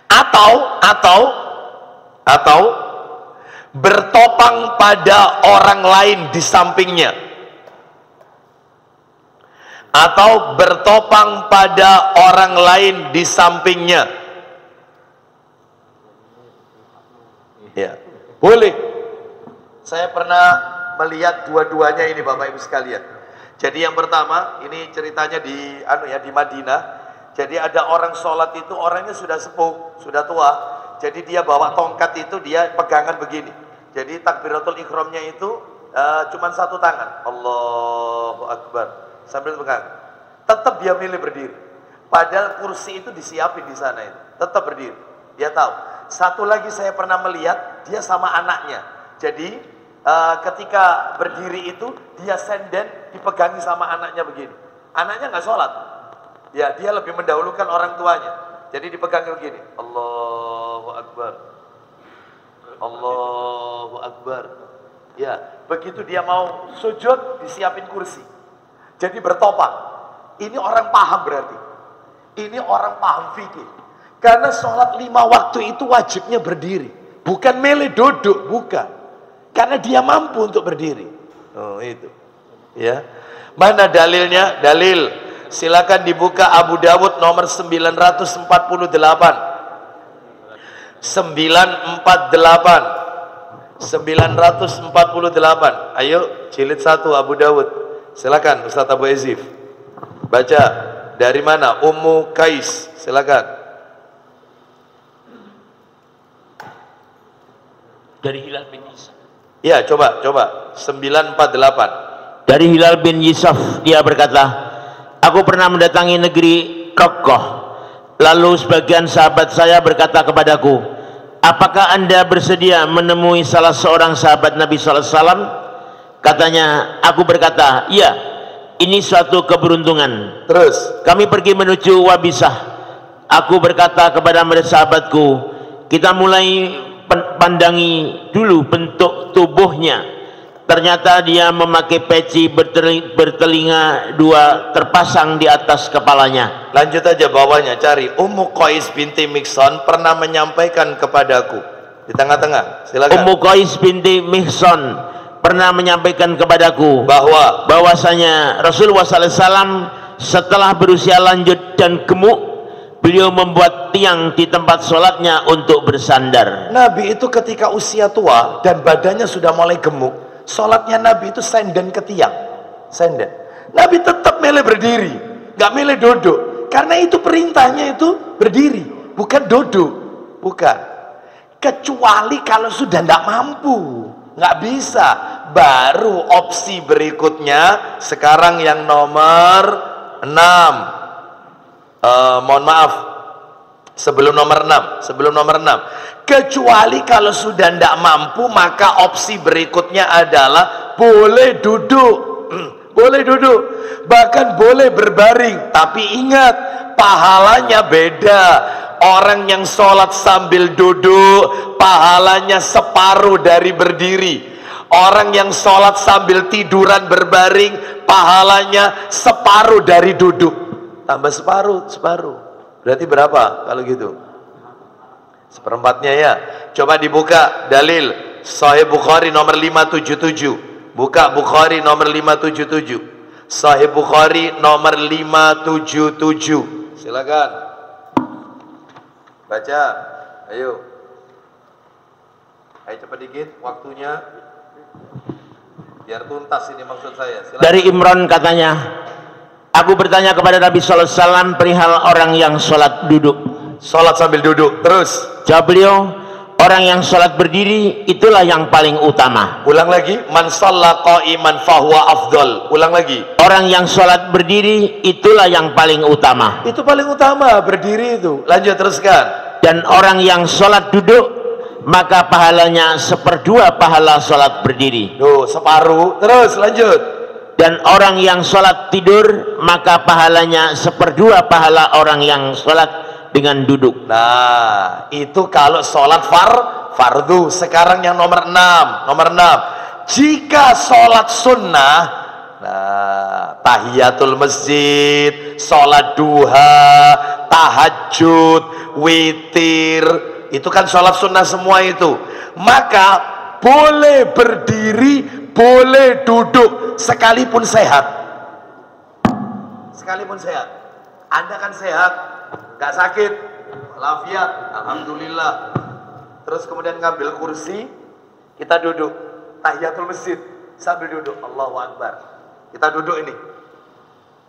Atau bertopang pada orang lain di sampingnya. Atau bertopang pada orang lain di sampingnya. Ya, boleh. Saya pernah melihat dua-duanya ini Bapak Ibu sekalian. Jadi yang pertama, ini ceritanya di Madinah. Jadi ada orang sholat itu, orangnya sudah sepuh, sudah tua. Jadi dia bawa tongkat itu, dia pegangan begini. Jadi takbiratul ikhramnya itu cuma satu tangan. Allahu Akbar. Sambil pegang. Tetap dia milih berdiri. Padahal kursi itu disiapin di sana itu. Tetap berdiri. Dia tahu. Satu lagi saya pernah melihat, dia sama anaknya. Jadi ketika berdiri itu, dia senden dipegangi sama anaknya begini. Anaknya nggak sholat. Ya, dia lebih mendahulukan orang tuanya. Jadi dipegang begini. Allahu Akbar. Allahu Akbar. Ya, begitu dia mau sujud, disiapin kursi. Jadi bertopak. Ini orang paham berarti. Ini orang paham fikih. Karena sholat 5 waktu itu wajibnya berdiri. Bukan milih duduk, bukan. Karena dia mampu untuk berdiri. Oh, itu. Ya. Mana dalilnya? Dalil. Silakan dibuka Abu Dawud nomor 948. 948. Ayo, jilid 1 Abu Dawud. Silakan Ustaz Abu Ezif. Baca dari mana? Ummu Qais. Silakan. Dari Hilal bin Yisaf. Ya, coba 948. Dari Hilal bin Yisaf, dia berkata, aku pernah mendatangi negeri Rokoh. Lalu sebagian sahabat saya berkata kepadaku, apakah anda bersedia menemui salah seorang sahabat Nabi SAW? Katanya, aku berkata, iya, ini suatu keberuntungan. Terus Kami pergi menuju Wabisah. Aku berkata kepada mereka sahabatku, kita mulai pandangi dulu bentuk tubuhnya. Ternyata dia memakai peci bertelinga 2 terpasang di atas kepalanya. lanjut aja bawahnya, cari. Ummu Qais binti Mihsan pernah menyampaikan kepadaku. Di tengah-tengah, silakan. Ummu Qais binti Mihsan pernah menyampaikan kepadaku bahwasanya Rasulullah SAW setelah berusia lanjut dan gemuk, beliau membuat tiang di tempat sholatnya untuk bersandar. Nabi itu ketika usia tua dan badannya sudah mulai gemuk, sholatnya Nabi itu senden ke tiang. Senden. Nabi tetap milih berdiri, gak milih duduk. Karena itu perintahnya itu berdiri, bukan duduk. Bukan. Kecuali kalau sudah gak mampu, gak bisa. Baru opsi berikutnya, sekarang yang nomor 6. Mohon maaf, sebelum nomor 6. Kecuali kalau sudah tidak mampu, maka opsi berikutnya adalah boleh duduk. Boleh duduk, bahkan boleh berbaring. Tapi ingat, pahalanya beda. Orang yang sholat sambil duduk, pahalanya separuh dari berdiri. Orang yang sholat sambil tiduran berbaring, pahalanya separuh dari duduk. Tambah separuh. Berarti berapa kalau gitu? Seperempatnya ya. Coba dibuka dalil Sahih Bukhari nomor 577. Buka Bukhari nomor 577. Sahih Bukhari nomor 577. Silakan. Baca. Ayo. Ayo cepat dikit waktunya. Biar tuntas ini maksud saya. Silakan. Dari Imran katanya, aku bertanya kepada Nabi SAW perihal orang yang sholat duduk. Sholat sambil duduk. Terus jawab beliau, orang yang sholat berdiri itulah yang paling utama. ulang lagi, man shalla qa'iman fahuwa afdal. Ulang lagi, Orang yang sholat berdiri itulah yang paling utama. itu paling utama berdiri itu. Lanjut teruskan. Dan orang yang sholat duduk, maka pahalanya 1/2 pahala sholat berdiri. Duh, separuh. Terus lanjut. Dan orang yang sholat tidur, maka pahalanya 1/2 pahala orang yang sholat dengan duduk. Nah, itu kalau sholat fardu. Sekarang yang nomor 6. Jika sholat sunnah, nah, tahiyatul masjid, sholat duha, tahajud, witir, itu kan sholat sunnah semua itu. Maka boleh berdiri, boleh duduk, sekalipun sehat. Anda kan sehat, gak sakit, walafiat, alhamdulillah. Terus kemudian ngambil kursi, kita duduk, tahiyatul masjid sambil duduk, Allahu Akbar. Kita duduk ini,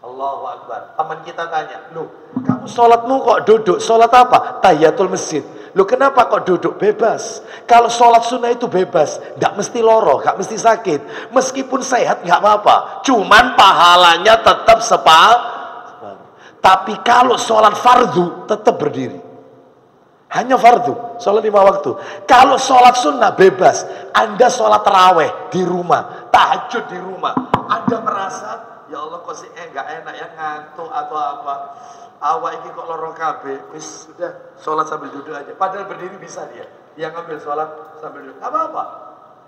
Allahu Akbar. Teman kita tanya, loh, kamu sholatmu kok duduk? Sholat apa? Tahiyatul masjid. Loh, kenapa kok duduk? Bebas. Kalau sholat sunnah itu bebas, gak mesti loro, gak mesti sakit. Meskipun sehat gak apa-apa, cuman pahalanya tetap separuh. Tapi kalau sholat fardu tetap berdiri. Hanya fardu, sholat 5 waktu. Kalau sholat sunnah bebas. Anda sholat taraweh di rumah, tahajud di rumah, Anda merasa, ya Allah kok sih nggak enak ya, ngantuk atau apa, awak ini kok lorong kabeh, wis sudah sholat sambil duduk aja. Padahal berdiri bisa dia. Yang ngambil sholat sambil duduk, nggak apa-apa,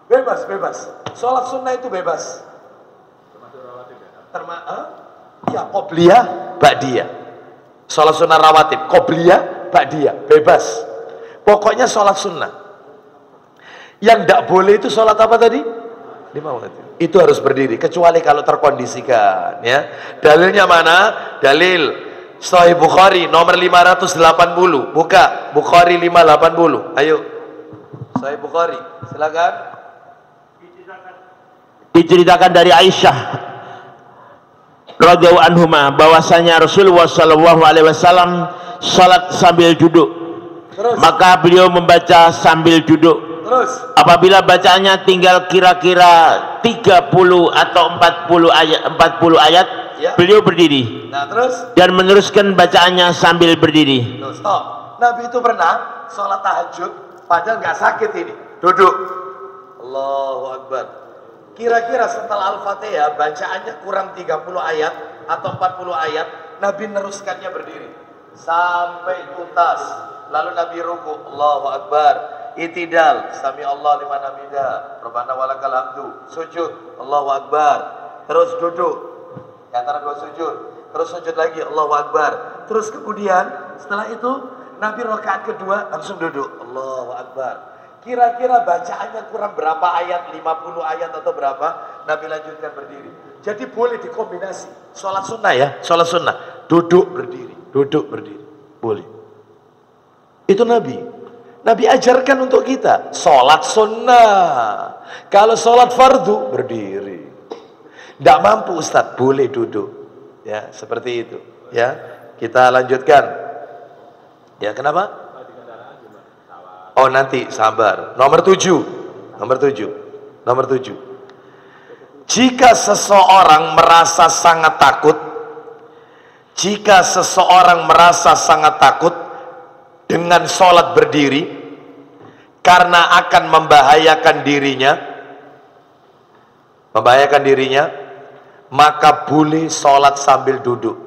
bebas, bebas. Sholat sunnah itu bebas. Ya, qobliyah, ba'diyah. Sholat sunnah rawatib, qobliyah, ba'diyah, bebas. Pokoknya sholat sunnah. Yang tidak boleh itu sholat apa tadi? 5 waktu. Itu harus berdiri, kecuali kalau terkondisikan. Ya. Dalilnya mana? Dalil Sahih Bukhari nomor 580. Buka Bukhari 580. Ayo. Sahih Bukhari, silakan. Diceritakan dari Aisyah radhiyallahu anhuma bahwasanya Rasulullah sallallahu alaihi wasallam salat sambil duduk. Terus. Maka beliau membaca sambil duduk. Terus. Apabila bacaannya tinggal kira-kira 30 atau 40 ayat, ya, beliau berdiri. Nah, terus Dan meneruskan bacaannya sambil berdiri. Tuh, stop. Nabi itu pernah sholat tahajud padahal nggak sakit ini, duduk. Allahu Akbar. Kira-kira setelah Al-Fatihah bacaannya kurang 30 ayat atau 40 ayat, Nabi neruskannya berdiri sampai tuntas. Lalu Nabi ruku, Allahu Akbar. Itidal, sami Allah liman hamidah, Rabbana walakal hamdu. Sujud, Allahu Akbar. Terus duduk antara dua sujud, terus sujud lagi, Allahu Akbar. Terus kemudian setelah itu Nabi rakaat kedua langsung duduk, Allahu Akbar. Kira-kira bacaannya kurang berapa ayat, 50 ayat atau berapa, Nabi lanjutkan berdiri. Jadi boleh dikombinasi. Sholat sunnah ya, sholat sunnah. Duduk berdiri, duduk berdiri, boleh. Itu Nabi. Nabi ajarkan untuk kita sholat sunnah. Kalau sholat fardu berdiri. Tidak mampu Ustadz, boleh duduk. Ya, seperti itu. Ya, kita lanjutkan. Ya, kenapa? Oh, nanti sabar. Nomor 7. Nomor 7. Nomor 7. Jika seseorang merasa sangat takut, jika seseorang merasa sangat takut dengan sholat berdiri karena akan membahayakan dirinya, maka boleh sholat sambil duduk.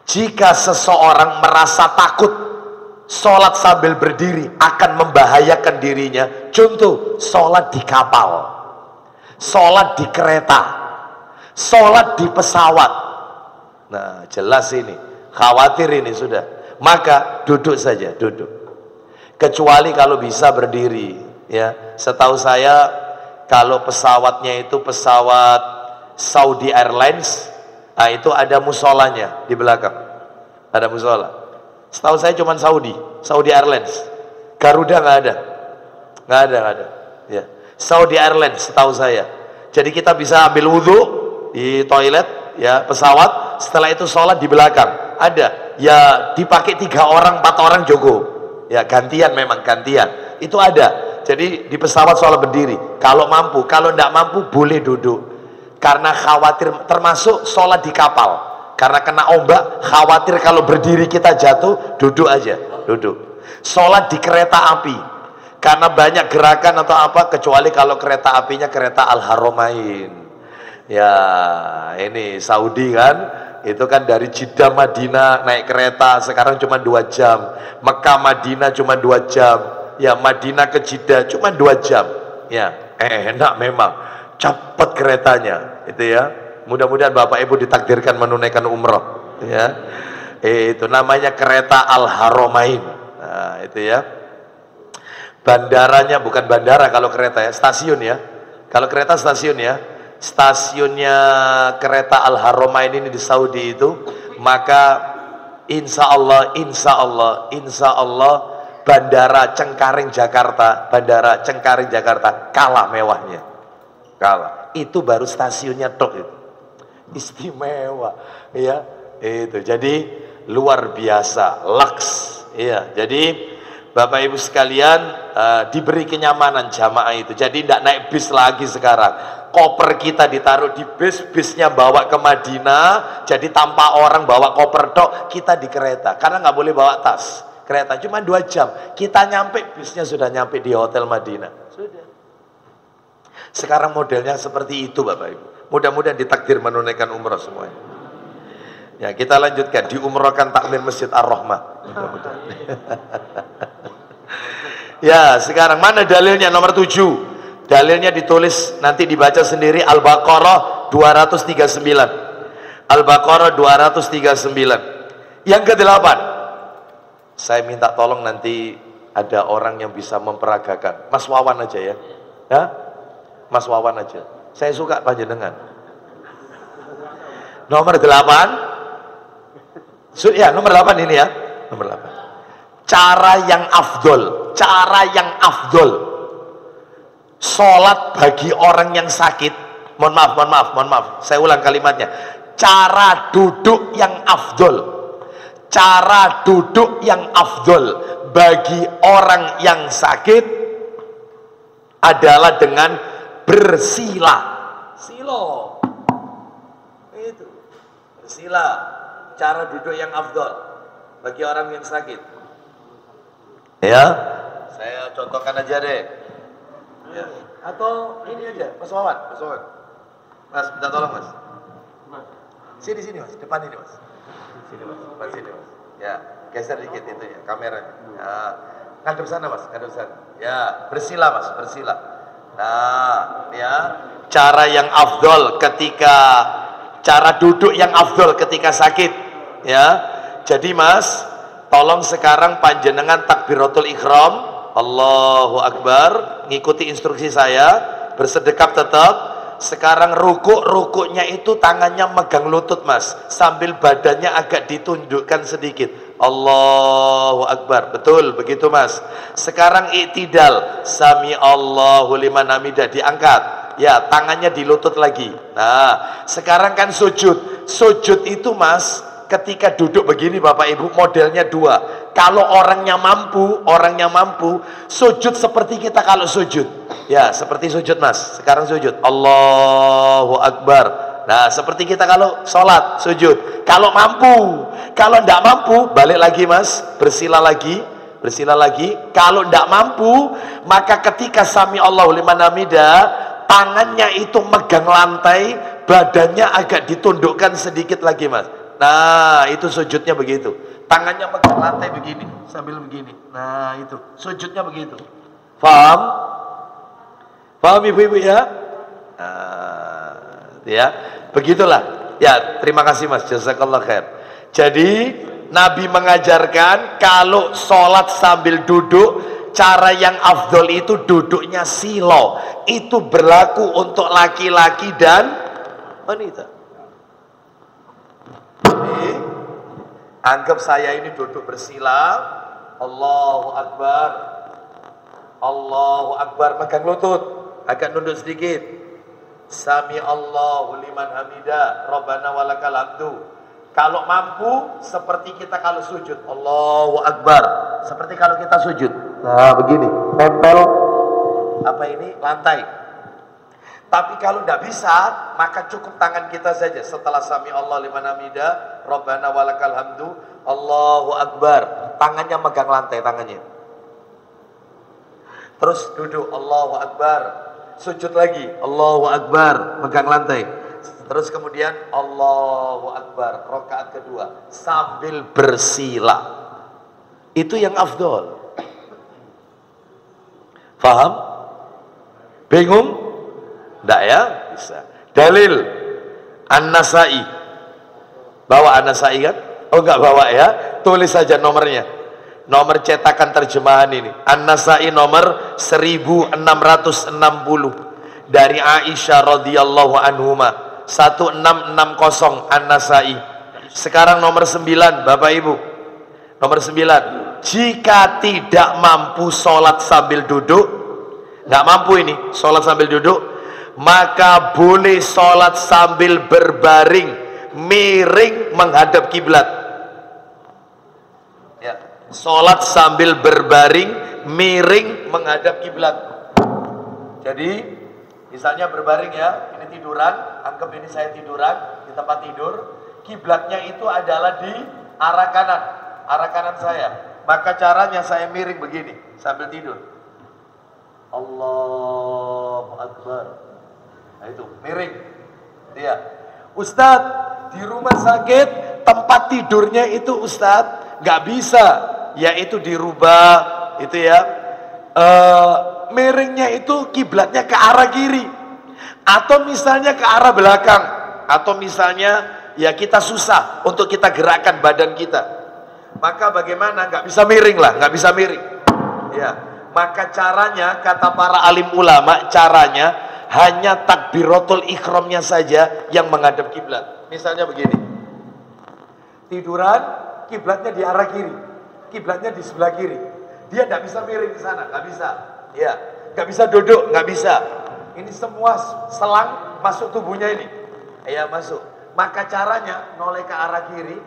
Jika seseorang merasa takut sholat sambil berdiri akan membahayakan dirinya, contoh sholat di kapal, sholat di kereta, sholat di pesawat, nah jelas ini, khawatir ini sudah, maka duduk saja, duduk. Kecuali kalau bisa berdiri, ya. Setahu saya kalau pesawatnya itu pesawat Saudi Airlines, nah itu ada musolanya di belakang, ada musola. Setahu saya cuma Saudi Airlines, Garuda nggak ada, ya. Saudi Airlines setahu saya. Jadi kita bisa ambil wudhu di toilet, ya, pesawat. Setelah itu sholat di belakang, ada. Ya dipakai 3 orang 4 orang cukup, ya, gantian, memang gantian itu ada. Jadi di pesawat sholat berdiri kalau mampu, kalau tidak mampu boleh duduk karena khawatir, termasuk sholat di kapal karena kena ombak, khawatir kalau berdiri kita jatuh, duduk aja, duduk. Sholat di kereta api karena banyak gerakan atau apa, kecuali kalau kereta apinya kereta Al-Haramain, ya ini Saudi kan, itu kan dari Jeddah Madinah naik kereta sekarang cuma 2 jam, Mekah Madinah cuma 2 jam, ya Madinah ke Jeddah cuma 2 jam, ya enak memang, cepat keretanya itu ya. Mudah-mudahan Bapak Ibu ditakdirkan menunaikan umroh, ya. Itu namanya kereta Al-Haramain, nah itu ya. Bandaranya bukan bandara kalau kereta ya, stasiun ya. Kalau kereta stasiun ya. Stasiunnya kereta Al-Haramain ini di Saudi itu, maka insya Allah bandara Cengkareng Jakarta kalah mewahnya, kalah. Itu baru stasiunnya tok itu, istimewa, ya itu. Jadi luar biasa, lux, ya. Jadi Bapak Ibu sekalian, diberi kenyamanan jamaah itu. Jadi tidak naik bis lagi sekarang. Koper kita ditaruh di bis, bisnya bawa ke Madinah, jadi tanpa orang bawa koper tok, kita di kereta. Karena nggak boleh bawa tas. Kereta cuma 2 jam. Kita nyampe, bisnya sudah nyampe di hotel Madinah. Sudah. Sekarang modelnya seperti itu Bapak Ibu. Mudah-mudahan ditakdir menunaikan umrah semuanya. Ya, kita lanjutkan, diumrohkan takmir Masjid Ar-Rahmah. Mudah-mudahan. Ya, sekarang mana dalilnya? Nomor 7. Dalilnya ditulis, nanti dibaca sendiri. Al-Baqarah 239. Al-Baqarah 239. Yang ke-8, saya minta tolong nanti ada orang yang bisa memperagakan. Mas Wawan aja ya. Ya, Mas Wawan aja. Saya suka panjenengan. Nomor 8. Ya, nomor 8 ini ya. Nomor 8. Cara yang afdol. Cara yang afdol. Sholat bagi orang yang sakit. Mohon maaf. Saya ulang kalimatnya. Cara duduk yang afdol. Cara duduk yang afdol bagi orang yang sakit adalah dengan bersila. Silo. Itu. Bersila. Cara duduk yang afdol bagi orang yang sakit. Ya, saya contohkan aja deh. Ya. Atau ini aja, Mas Wawan. Mas, minta tolong Mas. Sini Mas, depan ini Mas. Sini Mas. Ya, geser dikit itu ya, kameranya. Ya, ngadep sana Mas, ngadep sana. Ya, bersila Mas, bersila. Nah, ya, cara yang afdol ketika, cara duduk yang afdol ketika sakit. Ya, jadi Mas, tolong sekarang panjenengan takbiratul ihram, Allahu Akbar, ngikuti instruksi saya, bersedekap tetap. Sekarang rukuknya itu tangannya megang lutut Mas, sambil badannya agak ditundukkan sedikit. Allahu Akbar, betul begitu Mas. Sekarang i'tidal, sami Allahu liman hamidah, diangkat. Ya, tangannya di lutut lagi. Nah, sekarang kan sujud. Sujud itu Mas, ketika duduk begini Bapak Ibu, modelnya 2. Kalau orangnya mampu sujud seperti kita kalau sujud. Ya, seperti sujud Mas. Sekarang sujud. Allahu Akbar. Nah, seperti kita kalau sholat, sujud. Kalau mampu. Kalau tidak mampu, balik lagi Mas. Bersila lagi. Kalau tidak mampu, maka ketika sami Allahu liman hamidah, tangannya itu megang lantai, badannya agak ditundukkan sedikit lagi Mas. Nah, itu sujudnya begitu. Tangannya pegang lantai begini, sambil begini. Nah, itu sujudnya begitu. Paham? Paham Ibu-ibu ya? Nah, ya, begitulah. Ya, terima kasih Mas. Jazakallah khair. Jadi, Nabi mengajarkan kalau sholat sambil duduk, cara yang afdol itu duduknya silo. Itu berlaku untuk laki-laki dan wanita. Jadi, anggap saya ini duduk bersila. Allahu Akbar, megang lutut, agak nunduk sedikit. Sami Allahu liman hamidah, Rabbana walakal hamdu. Kalau mampu, seperti kita kalau sujud, Allahu Akbar, seperti kalau kita sujud. Nah, begini, nempel apa ini, lantai. Tapi kalau tidak bisa, maka cukup tangan kita saja. Setelah sami Allah liman hamidah, Rabbana walakal hamdu, Allahu Akbar. Tangannya megang lantai, tangannya. Terus duduk, Allahu Akbar. Sujud lagi, Allahu Akbar, megang lantai. Terus kemudian Allahu Akbar, rakaat kedua, sambil bersila. Itu yang afdol. Faham? Bingung? Tidak ya? Bisa. Dalil An-Nasai. Bawa An-Nasai kan? Oh enggak bawa ya? Tulis saja nomornya. Nomor cetakan terjemahan ini. An-Nasai nomor 1660 dari Aisyah radhiyallahu anhuma. 1660 An-Nasai. Sekarang nomor 9 Bapak Ibu. Nomor 9. Jika tidak mampu sholat sambil duduk, nggak mampu ini sholat sambil duduk, maka boleh sholat sambil berbaring, miring menghadap kiblat. Ya, sholat sambil berbaring, miring menghadap kiblat. Jadi, misalnya berbaring ya, ini tiduran, anggap ini saya tiduran di tempat tidur, kiblatnya itu adalah di arah kanan saya. Maka caranya saya miring begini sambil tidur. Allahu Akbar. Nah itu miring. Dia, Ustadz, di rumah sakit tempat tidurnya itu Ustadz nggak bisa, yaitu dirubah itu ya. miringnya itu kiblatnya ke arah kiri, atau misalnya ke arah belakang, atau misalnya ya kita susah untuk kita gerakkan badan kita, maka bagaimana? Nggak bisa miring lah, nggak bisa miring ya. Maka caranya, kata para alim ulama, caranya hanya takbiratul ihramnya saja yang menghadap kiblat. Misalnya begini, tiduran, kiblatnya di arah kiri, kiblatnya di sebelah kiri, dia nggak bisa miring ke sana, nggak bisa, ya, nggak bisa duduk, nggak bisa. Ini semua selang masuk tubuhnya ini, ya masuk. Maka caranya noleh ke arah kiri,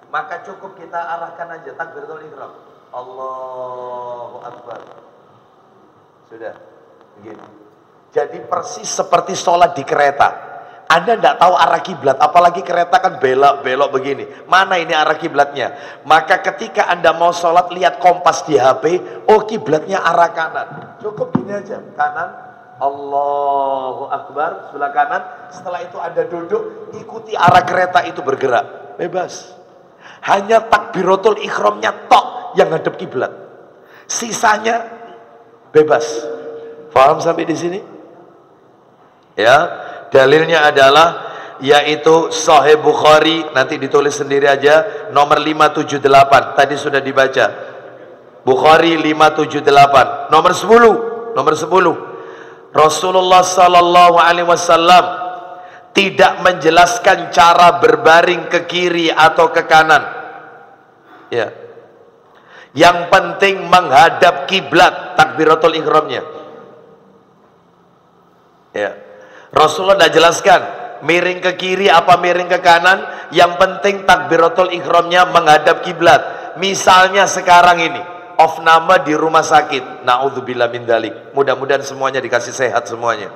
maka cukup kita arahkan aja takbiratul ihram, Allahu Akbar, sudah, begini. Jadi persis seperti sholat di kereta. Anda tidak tahu arah kiblat, apalagi kereta kan belok-belok begini. Mana ini arah kiblatnya? Maka ketika Anda mau sholat, lihat kompas di HP, oh kiblatnya arah kanan. Cukup gini aja, kanan, Allahu Akbar, sebelah kanan. Setelah itu Anda duduk, ikuti arah kereta itu bergerak, bebas. Hanya takbiratul ihramnya tok yang ngadep kiblat. Sisanya bebas. Paham sampai di sini? Ya, dalilnya adalah yaitu Sahih Bukhari, nanti ditulis sendiri aja, nomor 578, tadi sudah dibaca. Bukhari 578, nomor 10. Rasulullah sallallahu alaihi wasallam tidak menjelaskan cara berbaring ke kiri atau ke kanan. Ya. Yang penting menghadap kiblat takbiratul ihramnya. Ya. Rasulullah tidak jelaskan miring ke kiri apa miring ke kanan, yang penting takbiratul ihramnya menghadap kiblat. Misalnya sekarang ini off nama di rumah sakit, naudzubillah min dzalik, mudah-mudahan semuanya dikasih sehat semuanya.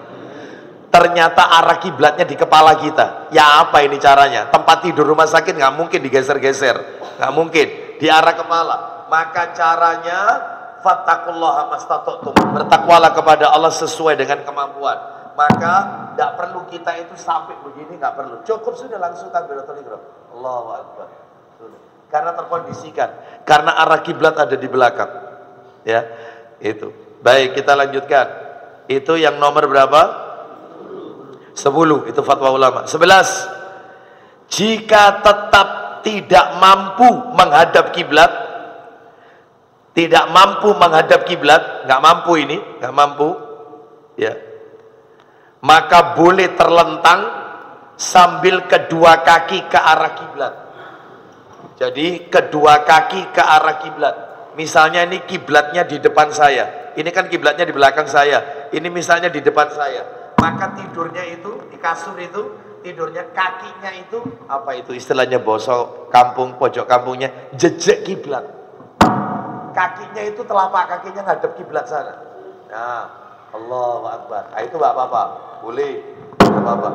Ternyata arah kiblatnya di kepala kita. Ya apa ini caranya? Tempat tidur rumah sakit nggak mungkin digeser-geser, nggak mungkin, di arah kepala. Maka caranya fattaqullaha mastata'tum, bertakwalah kepada Allah sesuai dengan kemampuan. Maka tidak perlu kita itu sampai begini, nggak perlu, cukup sudah langsung takbiratul ihram, Allahu Akbar, sudah. Karena terkondisikan, karena arah kiblat ada di belakang, ya itu. Baik, kita lanjutkan. Itu yang nomor berapa? 10, itu fatwa ulama. 11, jika tetap tidak mampu menghadap kiblat, tidak mampu menghadap kiblat, nggak mampu ini, nggak mampu, ya, maka boleh terlentang sambil kedua kaki ke arah kiblat. Jadi kedua kaki ke arah kiblat. Misalnya ini kiblatnya di depan saya, ini kan kiblatnya di belakang saya, ini misalnya di depan saya. Maka tidurnya itu di kasur itu, tidurnya kakinya itu apa itu istilahnya bosok kampung, pojok kampungnya jejak kiblat. Kakinya itu telapak kakinya ngadep kiblat sana. Nah, Allahu Akbar. Nah, itu nggak apa-apa, boleh, nggak apa-apa.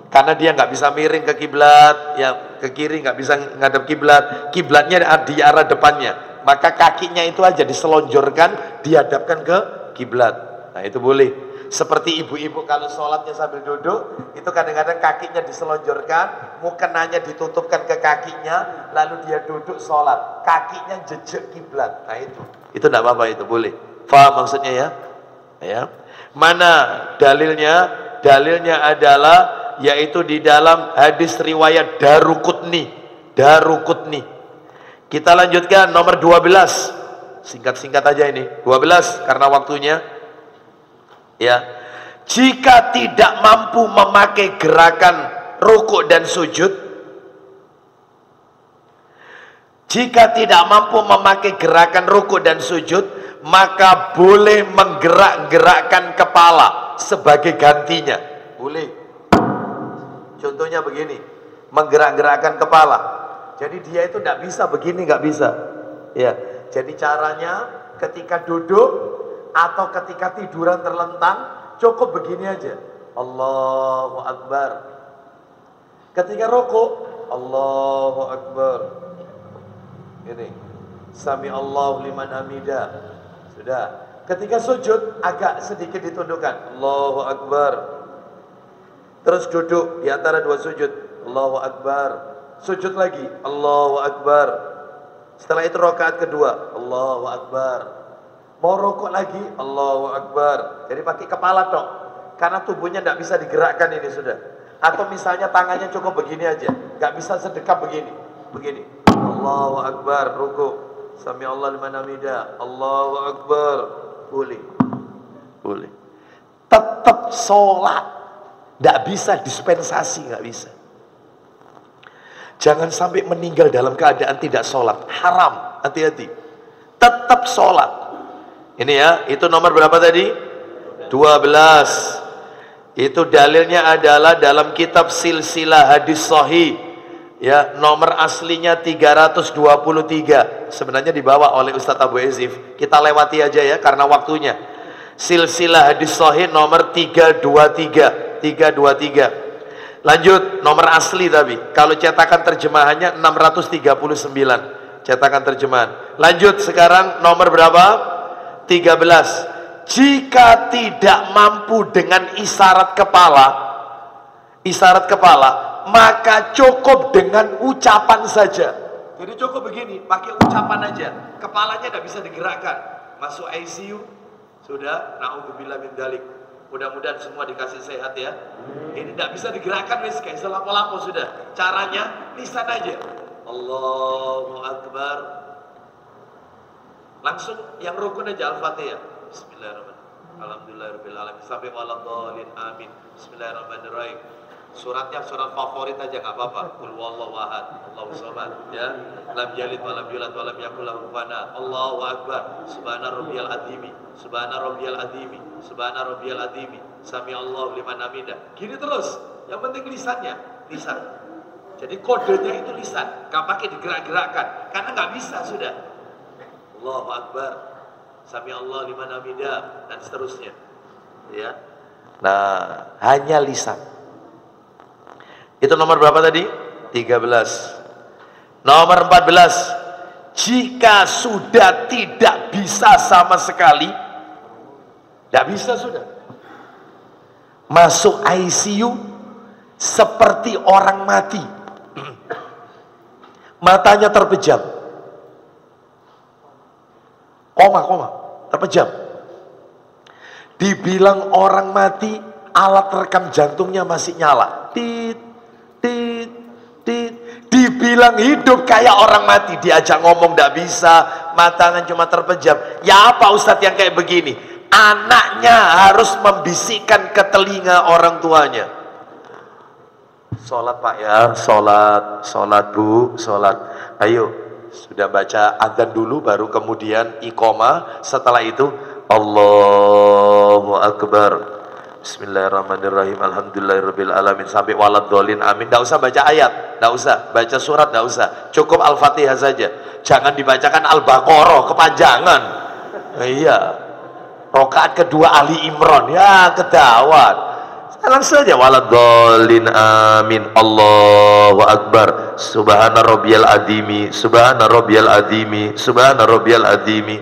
Karena dia nggak bisa miring ke kiblat, ya ke kiri nggak bisa ngadep kiblat. Kiblatnya di arah depannya, maka kakinya itu aja diselonjorkan, dihadapkan ke kiblat. Nah itu boleh. Seperti ibu-ibu kalau sholatnya sambil duduk, itu kadang-kadang kakinya diselonjorkan, mukenanya ditutupkan ke kakinya, lalu dia duduk sholat, kakinya jejak kiblat. Nah itu tidak apa-apa, itu boleh. Faham maksudnya ya? Ya. Mana dalilnya? Dalilnya adalah yaitu di dalam hadis riwayat Daruqutni. Kita lanjutkan nomor 12. Singkat-singkat aja ini. 12 karena waktunya. Ya. Jika tidak mampu memakai gerakan rukuk dan sujud, jika tidak mampu memakai gerakan rukuk dan sujud, maka boleh menggerak-gerakkan kepala sebagai gantinya. Boleh. Contohnya begini, menggerak-gerakkan kepala. Jadi dia itu tidak bisa begini, nggak bisa. Ya. Jadi caranya ketika duduk atau ketika tiduran terlentang, cukup begini aja, Allahu Akbar. Ketika rukuk, Allahu Akbar. Ini, Sami Allahu liman hamidah. Sudah. Ketika sujud agak sedikit ditundukkan, Allahu Akbar. Terus duduk di antara dua sujud, Allahu Akbar. Sujud lagi, Allahu Akbar. Setelah itu rakaat kedua, Allahu Akbar. Mau rokok lagi, Allahu Akbar. Jadi pakai kepala dok, karena tubuhnya tidak bisa digerakkan ini sudah. Atau misalnya tangannya cukup begini aja, nggak bisa sedekap begini, begini. Allahu Akbar, rukuk. Sami Allah liman hamidah. Allahu Akbar. Boleh, boleh. Tetap sholat, nggak bisa dispensasi, nggak bisa. Jangan sampai meninggal dalam keadaan tidak sholat, haram, hati-hati. Tetap sholat. Ini ya, itu nomor berapa tadi? 12. Itu dalilnya adalah dalam kitab Silsilah Hadis Sahih. Ya, nomor aslinya 323. Sebenarnya dibawa oleh Ustadz Abu Ezif. Kita lewati aja ya karena waktunya. Silsilah Hadis Sahih nomor 323. 323. Lanjut, nomor asli tapi kalau cetakan terjemahannya 639 cetakan terjemahan. Lanjut sekarang nomor berapa? 13. Jika tidak mampu dengan isyarat kepala, maka cukup dengan ucapan saja. Jadi cukup begini, pakai ucapan aja. Kepalanya tidak bisa digerakkan. Masuk ICU, sudah, naudzubillah min dzalik. Mudah-mudahan semua dikasih sehat ya. Ini tidak bisa digerakkan wis kayak selapo-lapo sudah. Caranya lisan aja. Allahu Akbar. Langsung yang rukun aja Al-Fatihah. Bismillahirrahmanirrahim. Alhamdulillahirabbil alamin. Sampai waladhdallin amin. Bismillahirrahmanirrahim. Suratnya surat favorit aja nggak apa-apa. Qul huwallahu ahad, Allahu samad, ya. Lam yalid wa lam yulad wa lam yakul lahu kufuwan ahad. Allahu akbar. Subhana rabbiyal azimi. Subhana rabbiyal azimi. Subhana rabbiyal azimi. Sami Allahu liman hamidah. Gini terus. Yang penting lisannya, lisan. Jadi kodenya itu lisan, nggak pakai digerak-gerakkan. Karena nggak bisa sudah. Allahu akbar. Sami Allah liman hamidah dan seterusnya. Ya. Nah, hanya lisan. Itu nomor berapa tadi? 13. Nomor 14. Jika sudah tidak bisa sama sekali, tidak bisa sudah, masuk ICU seperti orang mati. Matanya terpejam. Koma, terpejam. Dibilang orang mati, alat rekam jantungnya masih nyala. Tit. Dibilang hidup kayak orang mati, diajak ngomong tidak bisa, matanya cuma terpejam. Ya apa Ustadz yang kayak begini? Anaknya harus membisikkan ke telinga orang tuanya. Sholat pak ya, sholat bu, sholat. Ayo, sudah baca adzan dulu, baru kemudian iqomah. Setelah itu Allahu Akbar. Bismillahirrahmanirrahim. Alhamdulillahirabbil alamin sampai waladhdallin amin. Enggak usah baca ayat, enggak usah baca surat, enggak usah. Cukup Al-Fatihah saja. Jangan dibacakan Al-Baqarah kepanjangan. Iya. Rakaat kedua Ali Imran, ya kedawat. Langsung saja waladhdallin amin. Allahu akbar. Subhana rabbiyal azimi. Subhana rabbiyal azimi. Subhana rabbiyal azimi.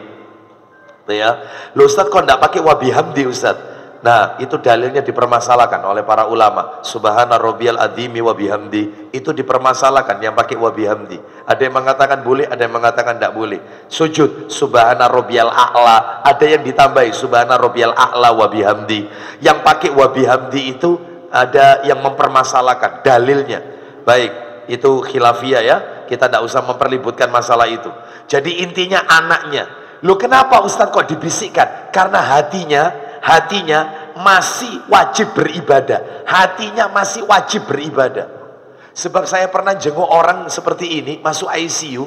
Ya. Loh Ustaz kok enggak pakai wabihamdi Ustaz? Nah, itu dalilnya dipermasalahkan oleh para ulama. Subhana rabbiyal azimi wa bihamdi. Itu dipermasalahkan yang pakai wa bihamdi. Ada yang mengatakan boleh, ada yang mengatakan tidak boleh. Sujud subhana rabbiyal a'la, ada yang ditambahi subhana rabbiyal a'la wa bihamdi. Yang pakai wa bihamdi itu ada yang mempermasalahkan dalilnya. Baik, itu khilafiyah ya. Kita tidak usah memperlibutkan masalah itu. Jadi intinya anaknya. Loh kenapa Ustaz kok dibisikkan? Karena hatinya masih wajib beribadah. Hatinya masih wajib beribadah. Sebab saya pernah jenguk orang seperti ini, masuk ICU,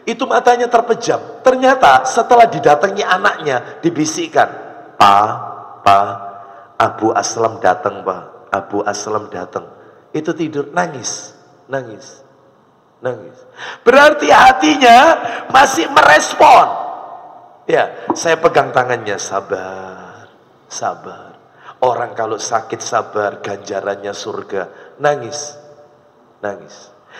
itu matanya terpejam. Ternyata setelah didatangi anaknya, dibisikkan, Pak, Abu Aslam datang Pak, Abu Aslam datang. Itu tidur, nangis. Berarti hatinya masih merespon. Ya, saya pegang tangannya, sabar. Orang kalau sakit sabar, ganjarannya surga. Nangis.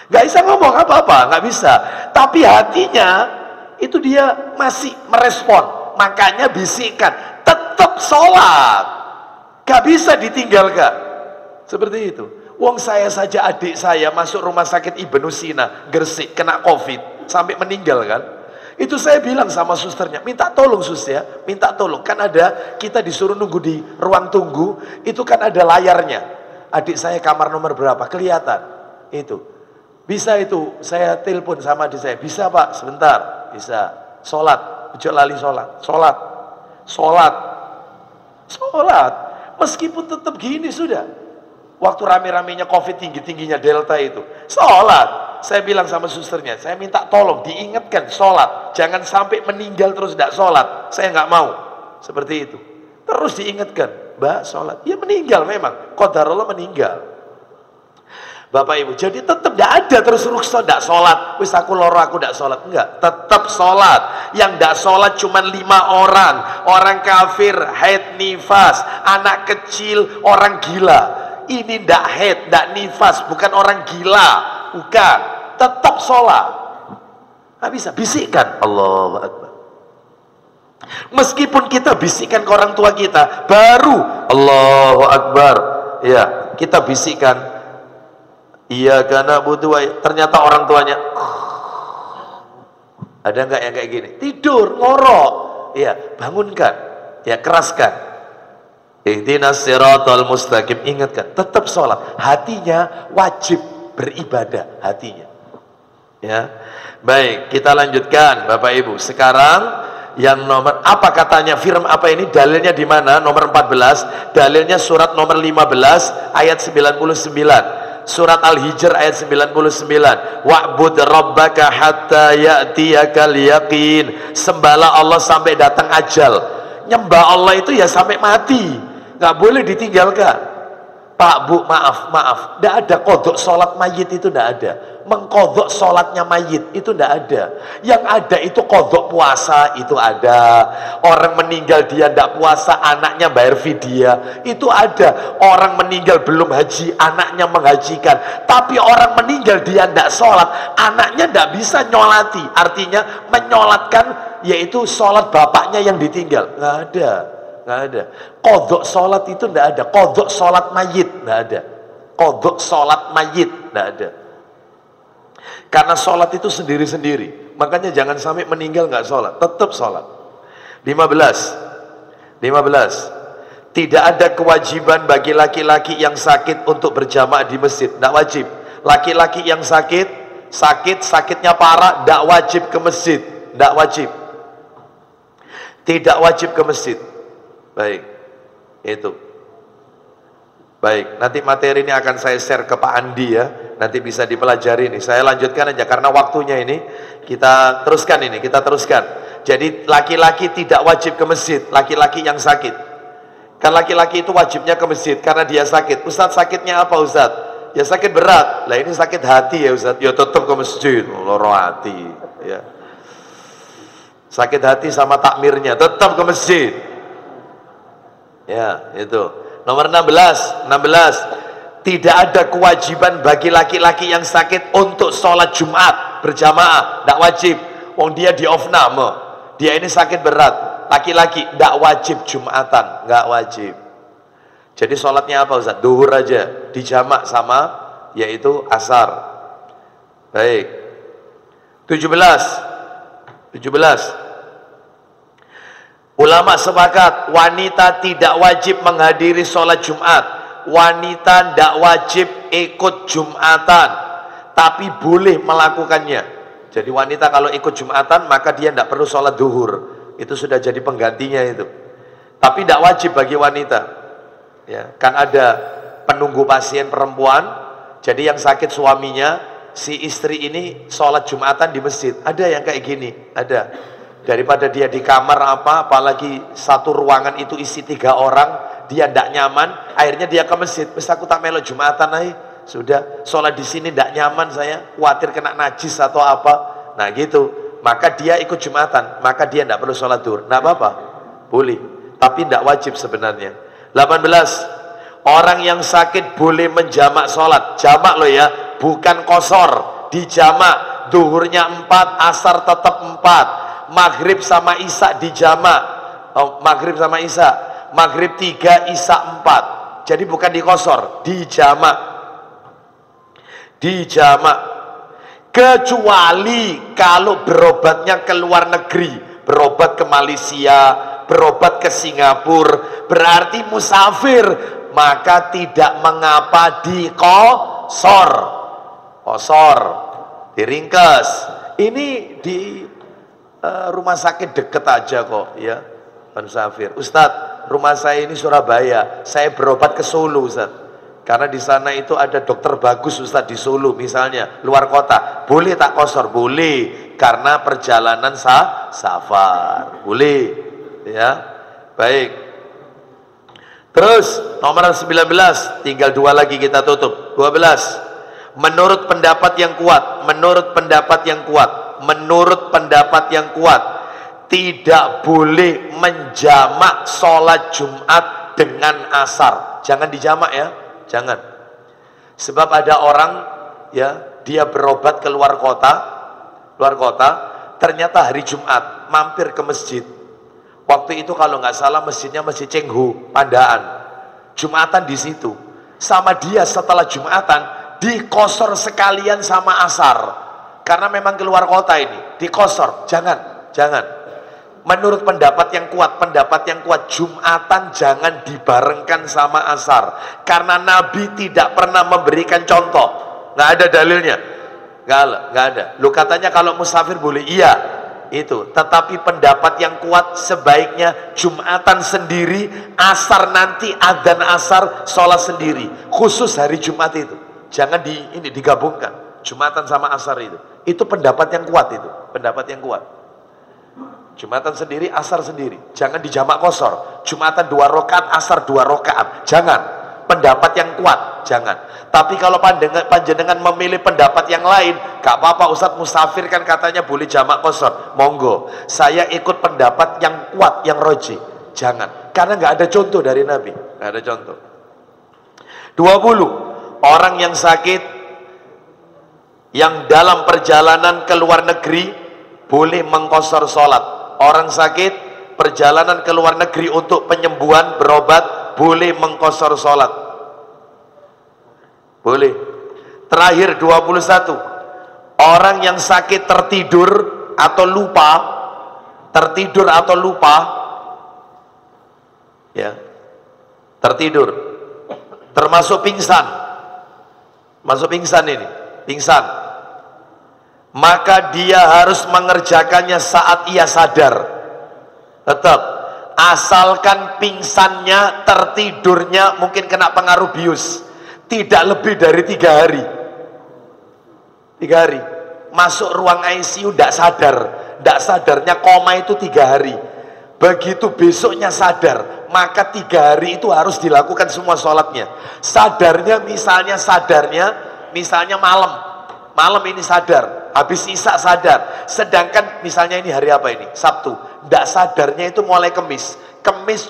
Gak bisa ngomong apa-apa, gak bisa. Tapi hatinya itu dia masih merespon. Makanya bisikan, tetap sholat. Gak bisa ditinggalkan. Seperti itu. Wong saya saja adik saya masuk rumah sakit Ibnu Sina, Gresik, kena COVID sampai meninggal kan. Itu saya bilang sama susternya, minta tolong sus ya, minta tolong. Kan ada, kita disuruh nunggu di ruang tunggu, itu kan ada layarnya. Adik saya kamar nomor berapa, kelihatan. Itu. Bisa itu, saya telepon sama adik saya, bisa Pak, sebentar. Bisa. Sholat, ojo lali sholat. Sholat. Sholat. Sholat. Meskipun tetap gini sudah. Waktu rame-ramenya COVID, tinggi-tingginya Delta itu. Sholat. Saya bilang sama susternya, saya minta tolong diingatkan sholat, jangan sampai meninggal terus tidak sholat. Saya nggak mau seperti itu. Terus diingatkan, Mbak sholat. Ya meninggal memang, qadarullah meninggal. Bapak Ibu, jadi tetap tidak ada terus ruksa tidak sholat. Wis aku loro aku tidak sholat, enggak. Tetap sholat. Yang tidak sholat cuma 5 orang. Orang kafir, haid, nifas, anak kecil, orang gila. Ini tidak haid, tidak nifas, bukan orang gila. Bukan, tetap sholat. Nggak bisa, bisikkan Allahu Akbar. Meskipun kita bisikkan ke orang tua kita, baru Allahu Akbar. Ya, kita bisikkan. Iya karena butuh. Ternyata orang tuanya. Ada nggak yang kayak gini? Tidur, ngorok. Ya, bangunkan. Ya, keraskan. Ihdinas siratal mustaqim. Ingatkan, tetap sholat. Hatinya wajib beribadah, hatinya. Ya, baik, kita lanjutkan Bapak Ibu. Sekarang yang nomor apa katanya firman apa ini, dalilnya di mana? Nomor 14, dalilnya surat nomor 15 ayat 99, surat Al-Hijr ayat 99. Wa'bud rabbaka hatta ya'tiyakal yaqin. Sembahlah Allah sampai datang ajal. Nyembah Allah itu ya sampai mati, nggak boleh ditinggalkan. Pak, Bu, maaf, tidak ada kodok sholat mayit, itu tidak ada. Mengkodok sholatnya mayit itu tidak ada. Yang ada itu kodok puasa, itu ada. Orang meninggal dia tidak puasa, anaknya bayar fidyah, itu ada. Orang meninggal belum haji, anaknya menghajikan. Tapi orang meninggal dia tidak sholat, anaknya tidak bisa nyolati. Artinya menyolatkan, yaitu sholat bapaknya yang ditinggal. Nggak ada. Nggak ada. Kodok sholat itu nggak ada. Kodok sholat mayit nggak ada. Kodok sholat mayit nggak ada. Karena sholat itu sendiri-sendiri. Makanya jangan sampai meninggal nggak sholat. Tetap sholat. 15. Tidak ada kewajiban bagi laki-laki yang sakit untuk berjamaah di masjid. Nggak wajib. Laki-laki yang sakitnya parah, nggak wajib ke masjid. Nggak wajib. Tidak wajib ke masjid. Baik, itu. Baik, nanti materi ini akan saya share ke Pak Andi ya. Nanti bisa dipelajari nih. Saya lanjutkan aja karena waktunya ini. Kita teruskan ini, kita teruskan. Jadi laki-laki tidak wajib ke masjid, laki-laki yang sakit. Kan laki-laki itu wajibnya ke masjid karena dia sakit. Ustadz, sakitnya apa Ustadz? Ya sakit berat. Lah ini sakit hati ya Ustadz. Ya tetap ke masjid, loro hati ya. Sakit hati sama takmirnya, tetap ke masjid. Ya, itu. Nomor 16. Tidak ada kewajiban bagi laki-laki yang sakit untuk sholat Jumat berjamaah. Tidak wajib. Wong dia di ofname. Dia ini sakit berat. Laki-laki tidak wajib Jumatan. Nggak wajib. Jadi sholatnya apa Ustaz? Duhur aja. Dijamak sama yaitu asar. Baik. 17. Ulama sepakat wanita tidak wajib menghadiri sholat Jumat. Wanita tidak wajib ikut Jumatan, tapi boleh melakukannya. Jadi wanita kalau ikut Jumatan maka dia tidak perlu sholat duhur. Itu sudah jadi penggantinya itu. Tapi tidak wajib bagi wanita. Ya, kan ada penunggu pasien perempuan. Jadi yang sakit suaminya, si istri ini sholat Jumatan di masjid. Ada yang kayak gini, ada. Daripada dia di kamar apalagi satu ruangan itu isi 3 orang, dia tidak nyaman, akhirnya dia ke masjid. Terus aku tak melok Jumatan aja, sudah sholat di sini tidak nyaman saya, khawatir kena najis atau apa. Nah gitu, maka dia ikut Jumatan, maka dia tidak perlu sholat duhur. Tidak apa-apa, boleh, tapi tidak wajib sebenarnya. 18. Orang yang sakit boleh menjamak sholat, jamak loh ya, bukan kosor, dijamak. Duhurnya 4, asar tetap 4. Maghrib sama Isya dijamak. Maghrib sama Isya. Maghrib 3, Isya 4. Jadi bukan dikosor, dijamak. Kecuali kalau berobatnya ke luar negeri, berobat ke Malaysia, berobat ke Singapura, berarti musafir, maka tidak mengapa dikosor, diringkas. Ini di rumah sakit deket aja kok ya, musafir. Ustadz, rumah saya ini Surabaya, saya berobat ke Solo Ustadz, karena di sana itu ada dokter bagus Ustadz, di Solo misalnya, luar kota, boleh tak kosor? Boleh, karena perjalanan safar, boleh ya. Baik, terus nomor 19, tinggal 2 lagi kita tutup. 12, menurut pendapat yang kuat, tidak boleh menjamak sholat Jumat dengan asar. Jangan dijamak ya, jangan. Sebab ada orang ya, dia berobat ke luar kota, ternyata hari Jumat mampir ke masjid. Waktu itu kalau nggak salah masjidnya Masjid Cengho, Pandaan. Jumatan di situ. Sama dia setelah Jumatan dikosor sekalian sama asar. Karena memang keluar kota ini, dikosor. Jangan. Menurut pendapat yang kuat, Jumatan jangan dibarengkan sama asar. Karena Nabi tidak pernah memberikan contoh. Nggak ada dalilnya. Nggak ada. Lu katanya kalau musafir boleh, iya. Itu. Tetapi pendapat yang kuat sebaiknya Jumatan sendiri, asar nanti adzan asar, sholat sendiri. Khusus hari Jumat itu. Jangan digabungkan. Jumatan sama asar itu. Itu pendapat yang kuat itu. Pendapat yang kuat. Jumatan sendiri, asar sendiri. Jangan dijamak kosor. Jumatan 2 rakaat, asar 2 rakaat. Jangan. Pendapat yang kuat, jangan. Tapi kalau panjenengan memilih pendapat yang lain, gak apa-apa Ustadz, musafir kan katanya boleh jamak kosor. Monggo. Saya ikut pendapat yang kuat, yang roji. Jangan. Karena gak ada contoh dari Nabi. Gak ada contoh. 20. Orang yang sakit, yang dalam perjalanan ke luar negeri, boleh mengkosor sholat. Orang sakit, perjalanan ke luar negeri untuk penyembuhan, berobat, boleh mengkosor sholat. Boleh. Terakhir 21. Orang yang sakit tertidur atau lupa, ya, tertidur, termasuk pingsan, pingsan, maka dia harus mengerjakannya saat ia sadar. Tetap, asalkan pingsannya, tertidurnya mungkin kena pengaruh bius, tidak lebih dari 3 hari. 3 hari. Masuk ruang ICU tidak sadar. Tidak sadarnya koma itu 3 hari. Begitu besoknya sadar, maka 3 hari itu harus dilakukan semua sholatnya. Sadarnya misalnya malam ini sadar, habis isya sadar. Sedangkan misalnya ini hari apa ini? Sabtu. Tidak sadarnya itu mulai Kemis,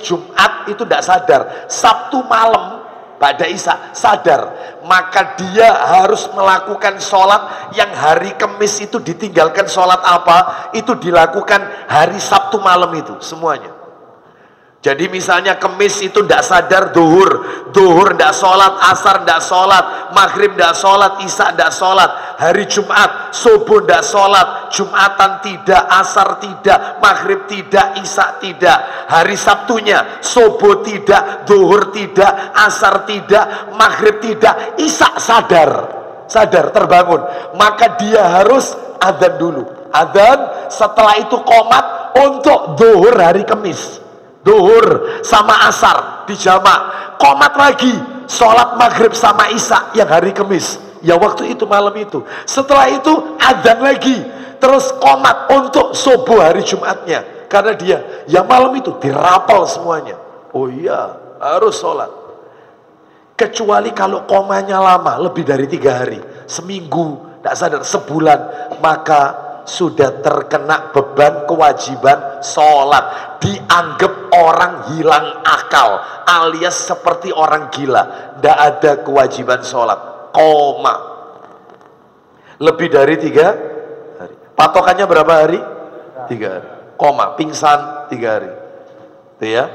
Jumat itu tidak sadar. Sabtu malam pada isya sadar, maka dia harus melakukan sholat yang hari Kemis itu ditinggalkan sholat apa, itu dilakukan hari Sabtu malam itu semuanya. Jadi misalnya Kemis itu tidak sadar, duhur tidak sholat, asar tidak sholat, maghrib tidak sholat, isya tidak sholat. Hari Jumat, subuh tidak sholat, Jumatan tidak, asar tidak, maghrib tidak, isya tidak. Hari Sabtunya, subuh tidak, duhur tidak, asar tidak, maghrib tidak, isya sadar terbangun. Maka dia harus adzan dulu. Adzan, setelah itu qomat untuk duhur hari Kemis. Duhur sama asar dijamak, qomat lagi sholat maghrib sama isya yang hari Kemis, ya waktu itu malam itu. Setelah itu adzan lagi, terus qomat untuk subuh hari Jumatnya, karena dia ya malam itu dirapal semuanya. Oh iya, harus sholat. Kecuali kalau komanya lama, lebih dari 3 hari, seminggu, tidak sadar, sebulan, maka sudah terkena beban kewajiban sholat, dianggap orang hilang akal alias seperti orang gila, tidak ada kewajiban sholat, koma. Lebih dari 3 hari, patokannya berapa hari? 3 hari, koma, pingsan 3 hari. Itu ya.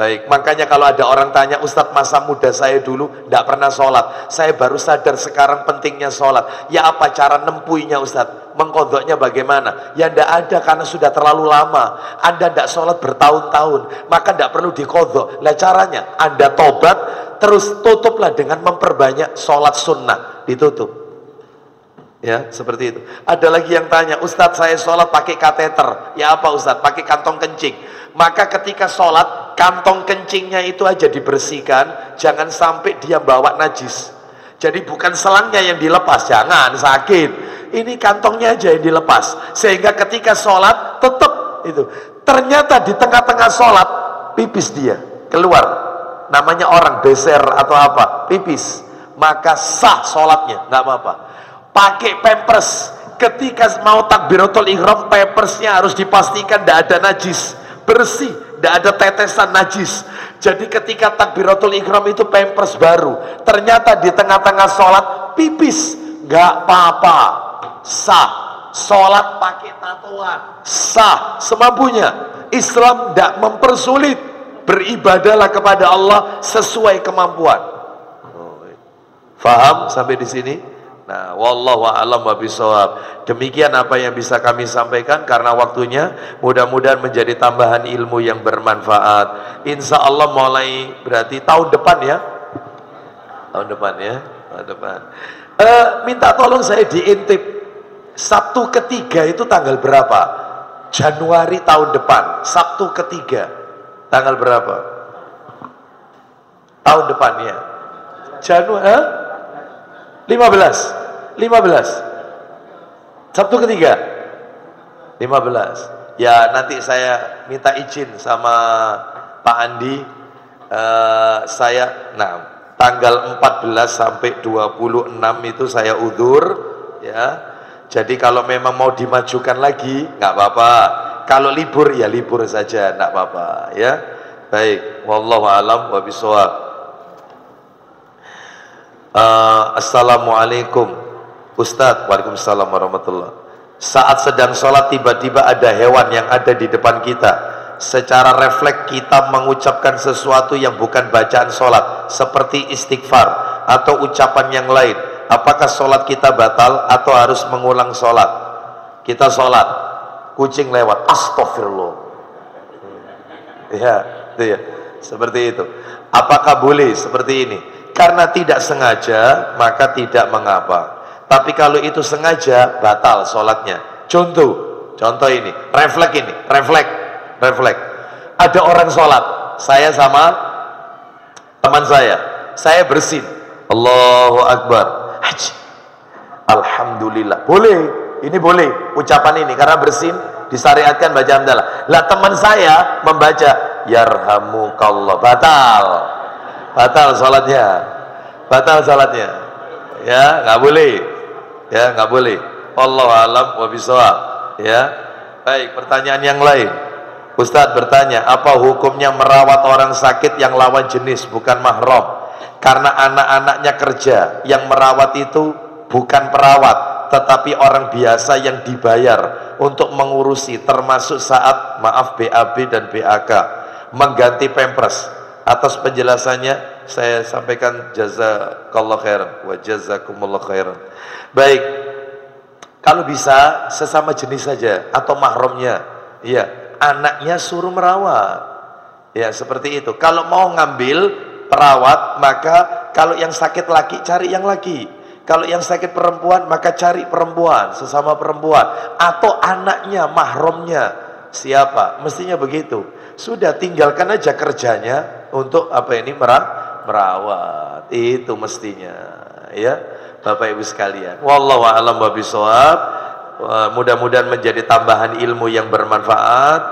Baik, makanya kalau ada orang tanya, Ustadz masa muda saya dulu tidak pernah sholat, saya baru sadar sekarang pentingnya sholat. Ya apa cara nempuinya Ustadz? Mengkodoknya bagaimana? Ya tidak ada, karena sudah terlalu lama. Anda tidak sholat bertahun-tahun, maka tidak perlu dikodok. Lah caranya, Anda tobat, terus tutuplah dengan memperbanyak sholat sunnah, ditutup. Ya, seperti itu. Ada lagi yang tanya, Ustadz saya sholat pakai kateter. Ya apa Ustadz? Pakai kantong kencing. Maka ketika sholat, kantong kencingnya itu aja dibersihkan, jangan sampai dia bawa najis. Jadi bukan selangnya yang dilepas, jangan, sakit. Ini kantongnya aja yang dilepas, sehingga ketika sholat tetap itu. Ternyata di tengah-tengah sholat pipis dia keluar, namanya orang beser atau apa, pipis, maka sah sholatnya, nggak apa-apa. Pakai pampers, ketika mau takbiratul ihram, pampersnya harus dipastikan tidak ada najis, bersih, tidak ada tetesan najis. Jadi ketika takbiratul ihram itu pampers baru, ternyata di tengah-tengah sholat pipis, nggak apa-apa, sah. Sholat pakai tatoan, sah semampunya. Islam tidak mempersulit, beribadahlah kepada Allah sesuai kemampuan. Faham sampai di sini? Nah, wallahu a'lam bishawab. Demikian apa yang bisa kami sampaikan karena waktunya. Mudah-mudahan menjadi tambahan ilmu yang bermanfaat. Insya Allah mulai berarti tahun depan ya. Tahun depan ya. Tahun depan. Minta tolong saya diintip. Sabtu ketiga itu tanggal berapa? Januari tahun depan. Sabtu ketiga. Tanggal berapa? Tahun depannya. Januari 15 Sabtu ketiga 15. Ya nanti saya minta izin sama Pak Andi, saya tanggal 14 sampai 26 itu saya udzur ya. Jadi kalau memang mau dimajukan lagi nggak apa-apa, kalau libur ya libur saja, nggak apa-apa ya. Baik, wallahu a'lam wa bishawab. Assalamualaikum Ustadz. Waalaikumsalam warahmatullah. Saat sedang sholat tiba-tiba ada hewan yang ada di depan kita. Secara refleks kita mengucapkan sesuatu yang bukan bacaan sholat, seperti istighfar atau ucapan yang lain. Apakah sholat kita batal atau harus mengulang sholat? Kita sholat, kucing lewat, astagfirullah. Ya, itu ya, seperti itu. Apakah boleh seperti ini? Karena tidak sengaja maka tidak mengapa, tapi kalau itu sengaja batal sholatnya. Contoh ini, refleks ada orang sholat, saya sama teman saya bersin, Allahu Akbar, Alhamdulillah, boleh, ini boleh ucapan ini karena bersin disyariatkan baca hamdalah. Lah teman saya membaca yarhamukallah, batal sholatnya, ya nggak boleh, wallahu a'lam wa bishawab ya. Baik, pertanyaan yang lain. Ustadz bertanya, apa hukumnya merawat orang sakit yang lawan jenis bukan mahram karena anak-anaknya kerja, yang merawat itu bukan perawat tetapi orang biasa yang dibayar untuk mengurusi, termasuk saat BAB dan BAK, mengganti pampers. Atas penjelasannya saya sampaikan jazakallahu khairan wa jazakumullahu khairan. Baik, kalau bisa sesama jenis saja atau mahramnya, ya anaknya suruh merawat, ya seperti itu. Kalau mau ngambil perawat, maka kalau yang sakit laki cari yang laki, kalau yang sakit perempuan maka cari perempuan, sesama perempuan, atau anaknya mahramnya siapa, mestinya begitu. Sudah tinggalkan aja kerjanya untuk merawat, itu mestinya ya Bapak Ibu sekalian. Wallahu a'lam bishawab. Mudah-mudahan menjadi tambahan ilmu yang bermanfaat.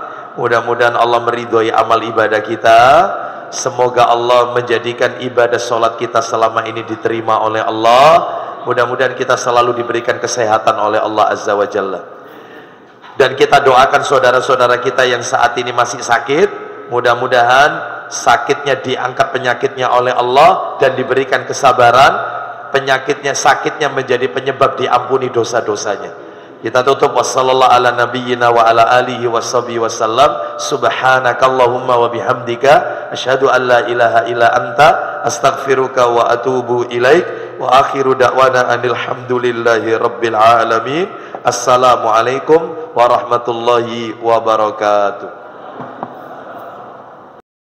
Mudah-mudahan Allah meridhoi amal ibadah kita. Semoga Allah menjadikan ibadah sholat kita selama ini diterima oleh Allah. Mudah-mudahan kita selalu diberikan kesehatan oleh Allah Azza wa Jalla. Dan kita doakan saudara-saudara kita yang saat ini masih sakit, mudah-mudahan sakitnya diangkat penyakitnya oleh Allah dan diberikan kesabaran. Penyakitnya, sakitnya menjadi penyebab diampuni dosa-dosanya. Kita tutup wassallallahu ala nabiyyina wa ala alihi washabihi wasallam. Subhanakallahumma wa bihamdika asyhadu an la ilaha illa anta astaghfiruka wa atubu ilaik. Wa akhiru da'wana anil hamdulillahi rabbil alamin. Assalamualaikum warahmatullahi wabarakatuh.